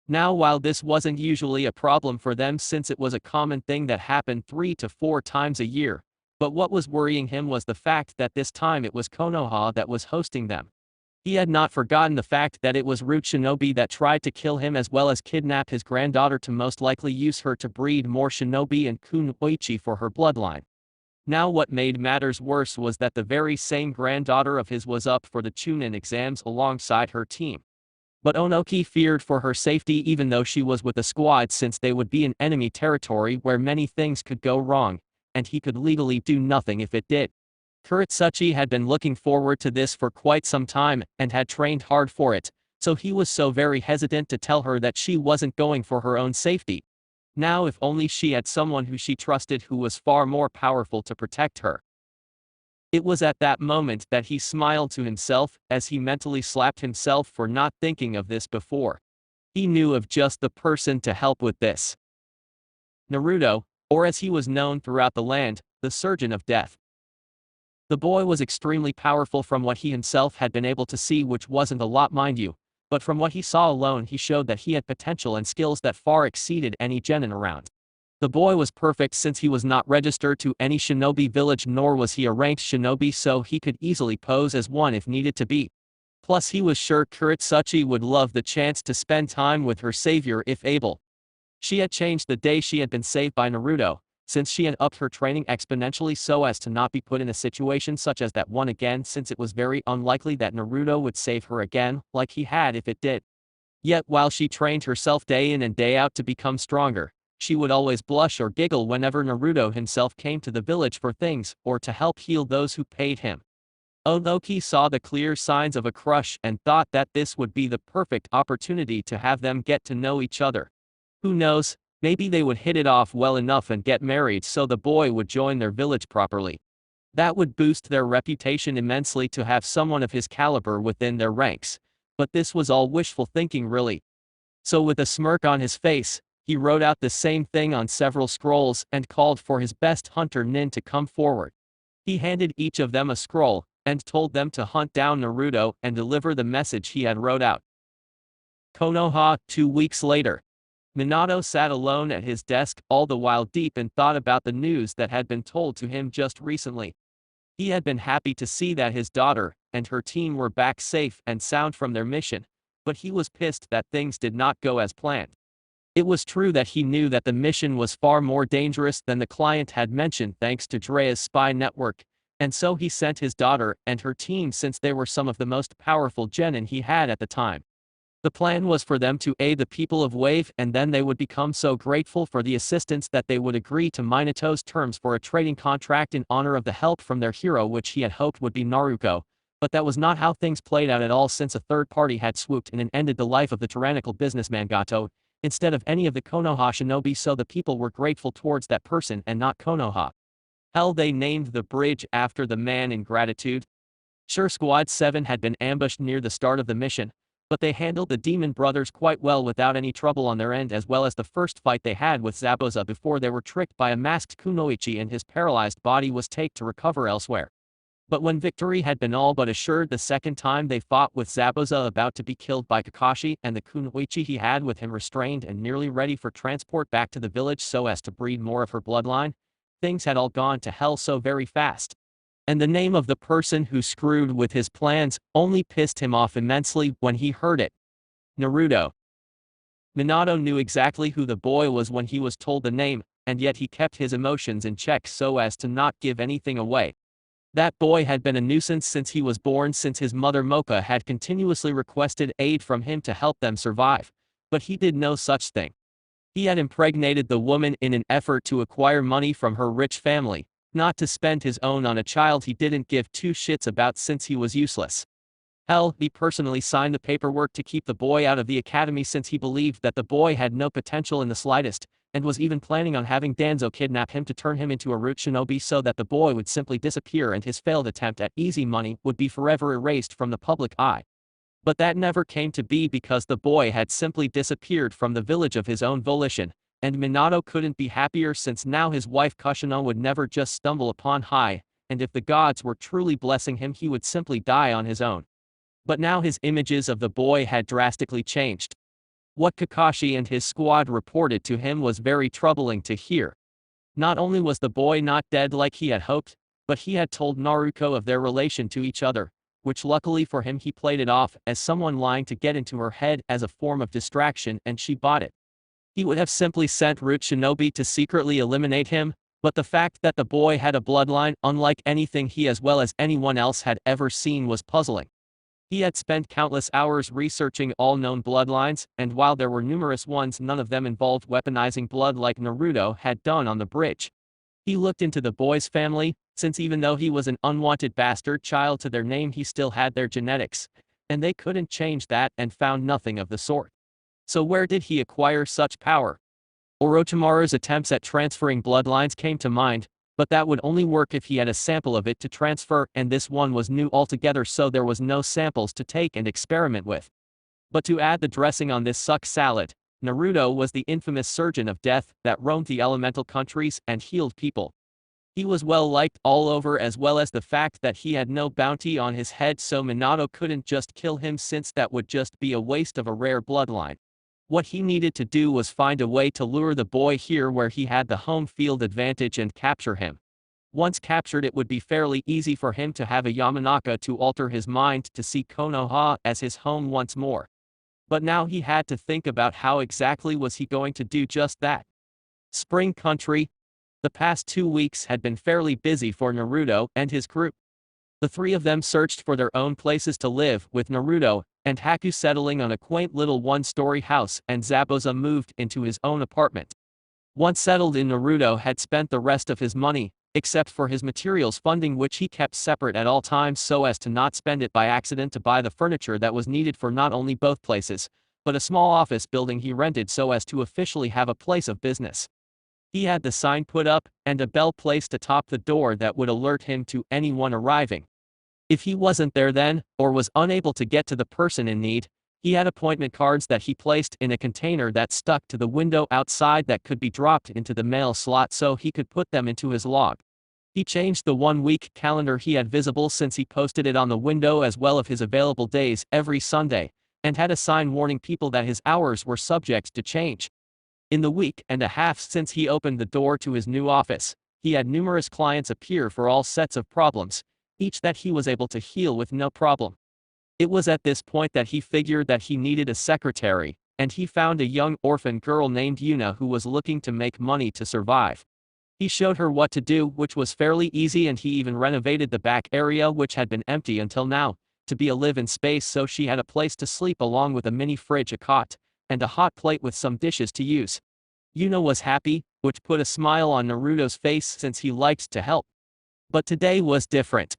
S1: Now while this wasn't usually a problem for them since it was a common thing that happened 3 to 4 times a year, but what was worrying him was the fact that this time it was Konoha that was hosting them. He had not forgotten the fact that it was Root Shinobi that tried to kill him as well as kidnap his granddaughter to most likely use her to breed more shinobi and kunoichi for her bloodline. Now what made matters worse was that the very same granddaughter of his was up for the Chunin exams alongside her team. But Onoki feared for her safety even though she was with the squad, since they would be in enemy territory where many things could go wrong, and he could legally do nothing if it did. Kuretsuchi had been looking forward to this for quite some time and had trained hard for it, so he was so very hesitant to tell her that she wasn't going for her own safety. Now if only she had someone who she trusted who was far more powerful to protect her. It was at that moment that he smiled to himself as he mentally slapped himself for not thinking of this before. He knew of just the person to help with this. Naruto, or as he was known throughout the land, the Surgeon of Death. The boy was extremely powerful from what he himself had been able to see, which wasn't a lot mind you, but from what he saw alone he showed that he had potential and skills that far exceeded any genin around. The boy was perfect since he was not registered to any shinobi village, nor was he a ranked shinobi, so he could easily pose as one if needed to be. Plus he was sure Kuretsuchi would love the chance to spend time with her savior if able. She had changed the day she had been saved by Naruto, since she had upped her training exponentially so as to not be put in a situation such as that one again, since it was very unlikely that Naruto would save her again, like he had if it did. Yet while she trained herself day in and day out to become stronger, she would always blush or giggle whenever Naruto himself came to the village for things or to help heal those who paid him. Onoki saw the clear signs of a crush and thought that this would be the perfect opportunity to have them get to know each other. Who knows, maybe they would hit it off well enough and get married so the boy would join their village properly. That would boost their reputation immensely to have someone of his caliber within their ranks, but this was all wishful thinking really. So with a smirk on his face, he wrote out the same thing on several scrolls and called for his best hunter nin to come forward. He handed each of them a scroll, and told them to hunt down Naruto and deliver the message he had wrote out. Konoha, 2 weeks later. Minato sat alone at his desk, all the while deep in thought about the news that had been told to him just recently. He had been happy to see that his daughter and her team were back safe and sound from their mission, but he was pissed that things did not go as planned. It was true that he knew that the mission was far more dangerous than the client had mentioned thanks to Drea's spy network, and so he sent his daughter and her team since they were some of the most powerful genin he had at the time. The plan was for them to aid the people of Wave, and then they would become so grateful for the assistance that they would agree to Minato's terms for a trading contract in honor of the help from their hero, which he had hoped would be Naruto. But that was not how things played out at all, since a third party had swooped in and ended the life of the tyrannical businessman Gato, instead of any of the Konoha shinobi, so the people were grateful towards that person and not Konoha. Hell, they named the bridge after the man in gratitude. Sure, Squad 7 had been ambushed near the start of the mission, but they handled the demon brothers quite well without any trouble on their end, as well as the first fight they had with Zabuza before they were tricked by a masked kunoichi and his paralyzed body was taken to recover elsewhere. But when victory had been all but assured the second time they fought with Zabuza about to be killed by Kakashi and the kunoichi he had with him restrained and nearly ready for transport back to the village so as to breed more of her bloodline, things had all gone to hell so very fast. And the name of the person who screwed with his plans only pissed him off immensely when he heard it. Naruto. Minato knew exactly who the boy was when he was told the name, and yet he kept his emotions in check so as to not give anything away. That boy had been a nuisance since he was born, since his mother Mocha had continuously requested aid from him to help them survive, but he did no such thing. He had impregnated the woman in an effort to acquire money from her rich family, not to spend his own on a child he didn't give two shits about since he was useless. Hell, he personally signed the paperwork to keep the boy out of the academy since he believed that the boy had no potential in the slightest, and was even planning on having Danzo kidnap him to turn him into a root shinobi so that the boy would simply disappear and his failed attempt at easy money would be forever erased from the public eye. But that never came to be because the boy had simply disappeared from the village of his own volition, and Minato couldn't be happier since now his wife Kushina would never just stumble upon high, and if the gods were truly blessing him he would simply die on his own. But now his images of the boy had drastically changed. What Kakashi and his squad reported to him was very troubling to hear. Not only was the boy not dead like he had hoped, but he had told Naruto of their relation to each other, which luckily for him he played it off as someone lying to get into her head as a form of distraction and she bought it. He would have simply sent Root Shinobi to secretly eliminate him, but the fact that the boy had a bloodline unlike anything he as well as anyone else had ever seen was puzzling. He had spent countless hours researching all known bloodlines, and while there were numerous ones, none of them involved weaponizing blood like Naruto had done on the bridge. He looked into the boy's family, since even though he was an unwanted bastard child to their name he still had their genetics, and they couldn't change that, and found nothing of the sort. So where did he acquire such power? Orochimaru's attempts at transferring bloodlines came to mind, but that would only work if he had a sample of it to transfer, and this one was new altogether so there was no samples to take and experiment with. But to add the dressing on this suck salad, Naruto was the infamous surgeon of death that roamed the elemental countries and healed people. He was well liked all over, as well as the fact that he had no bounty on his head so Minato couldn't just kill him since that would just be a waste of a rare bloodline. What he needed to do was find a way to lure the boy here where he had the home field advantage and capture him. Once captured it would be fairly easy for him to have a Yamanaka to alter his mind to see Konoha as his home once more. But now he had to think about how exactly was he going to do just that. Spring Country. The past 2 weeks had been fairly busy for Naruto and his group. The three of them searched for their own places to live, with Naruto and Haku settling on a quaint little one-story house and Zabuza moved into his own apartment. Once settled in, Naruto had spent the rest of his money, except for his materials funding which he kept separate at all times so as to not spend it by accident to buy the furniture that was needed for not only both places, but a small office building he rented so as to officially have a place of business. He had the sign put up, and a bell placed atop the door that would alert him to anyone arriving. If he wasn't there then, or was unable to get to the person in need, he had appointment cards that he placed in a container that stuck to the window outside that could be dropped into the mail slot so he could put them into his log. He changed the 1-week calendar he had visible since he posted it on the window as well of his available days every Sunday, and had a sign warning people that his hours were subject to change. In the week and a half since he opened the door to his new office, he had numerous clients appear for all sets of problems, each that he was able to heal with no problem. It was at this point that he figured that he needed a secretary, and he found a young orphan girl named Yuna who was looking to make money to survive. He showed her what to do, which was fairly easy, and he even renovated the back area which had been empty until now, to be a live-in space so she had a place to sleep along with a mini fridge, a cot, and a hot plate with some dishes to use. Yuna was happy, which put a smile on Naruto's face since he liked to help. But today was different.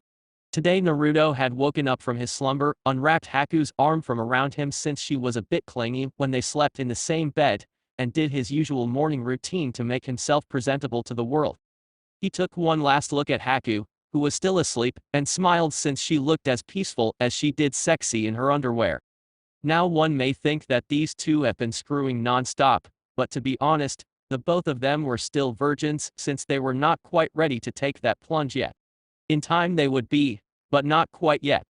S1: Today Naruto had woken up from his slumber, unwrapped Haku's arm from around him since she was a bit clingy when they slept in the same bed, and did his usual morning routine to make himself presentable to the world. He took one last look at Haku, who was still asleep, and smiled since she looked as peaceful as she did sexy in her underwear. Now one may think that these two have been screwing non-stop, but to be honest, the both of them were still virgins since they were not quite ready to take that plunge yet. In time they would be, but not quite yet.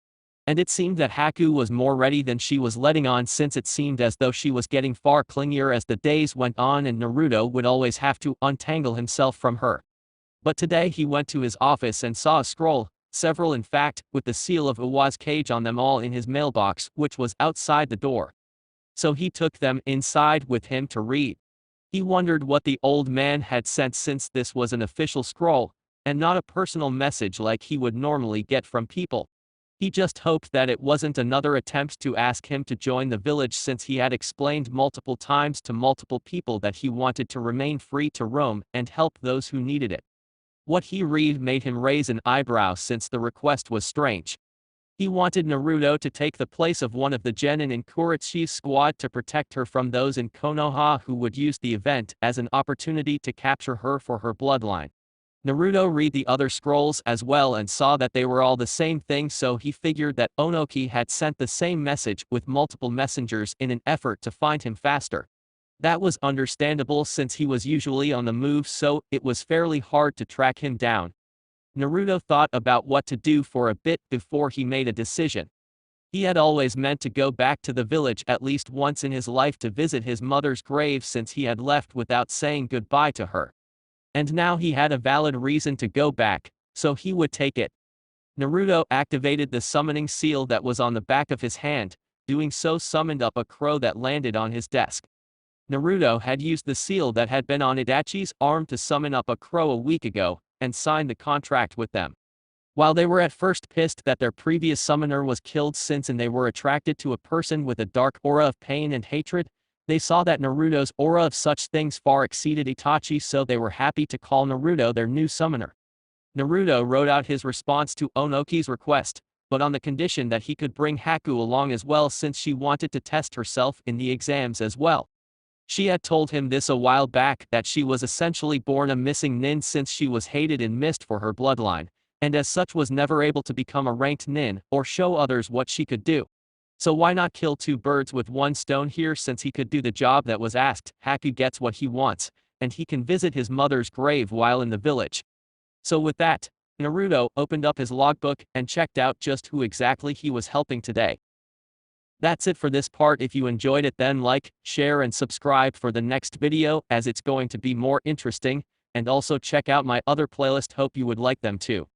S1: And it seemed that Haku was more ready than she was letting on, since it seemed as though she was getting far clingier as the days went on and Naruto would always have to untangle himself from her. But today he went to his office and saw a scroll, several in fact, with the seal of Uwa's cage on them all in his mailbox, which was outside the door. So he took them inside with him to read. He wondered what the old man had sent, since this was an official scroll, and not a personal message like he would normally get from people. He just hoped that it wasn't another attempt to ask him to join the village, since he had explained multiple times to multiple people that he wanted to remain free to roam and help those who needed it. What he read made him raise an eyebrow, since the request was strange. He wanted Naruto to take the place of one of the genin in Kurochi's squad to protect her from those in Konoha who would use the event as an opportunity to capture her for her bloodline. Naruto read the other scrolls as well and saw that they were all the same thing, so he figured that Onoki had sent the same message with multiple messengers in an effort to find him faster. That was understandable, since he was usually on the move, so it was fairly hard to track him down. Naruto thought about what to do for a bit before he made a decision. He had always meant to go back to the village at least once in his life to visit his mother's grave, since he had left without saying goodbye to her. And now he had a valid reason to go back, so he would take it. Naruto activated the summoning seal that was on the back of his hand, doing so summoned up a crow that landed on his desk. Naruto had used the seal that had been on Itachi's arm to summon up a crow a week ago, and signed the contract with them. While they were at first pissed that their previous summoner was killed, since and they were attracted to a person with a dark aura of pain and hatred, they saw that Naruto's aura of such things far exceeded Itachi, so they were happy to call Naruto their new summoner. Naruto wrote out his response to Onoki's request, but on the condition that he could bring Haku along as well, since she wanted to test herself in the exams as well. She had told him this a while back, that she was essentially born a missing nin, since she was hated and missed for her bloodline, and as such was never able to become a ranked nin or show others what she could do. So why not kill two birds with one stone here, since he could do the job that was asked. Haku gets what he wants, and he can visit his mother's grave while in the village. So with that, Naruto opened up his logbook and checked out just who exactly he was helping today. That's it for this part. If you enjoyed it, then like, share and subscribe for the next video, as it's going to be more interesting, and also check out my other playlist. Hope you would like them too.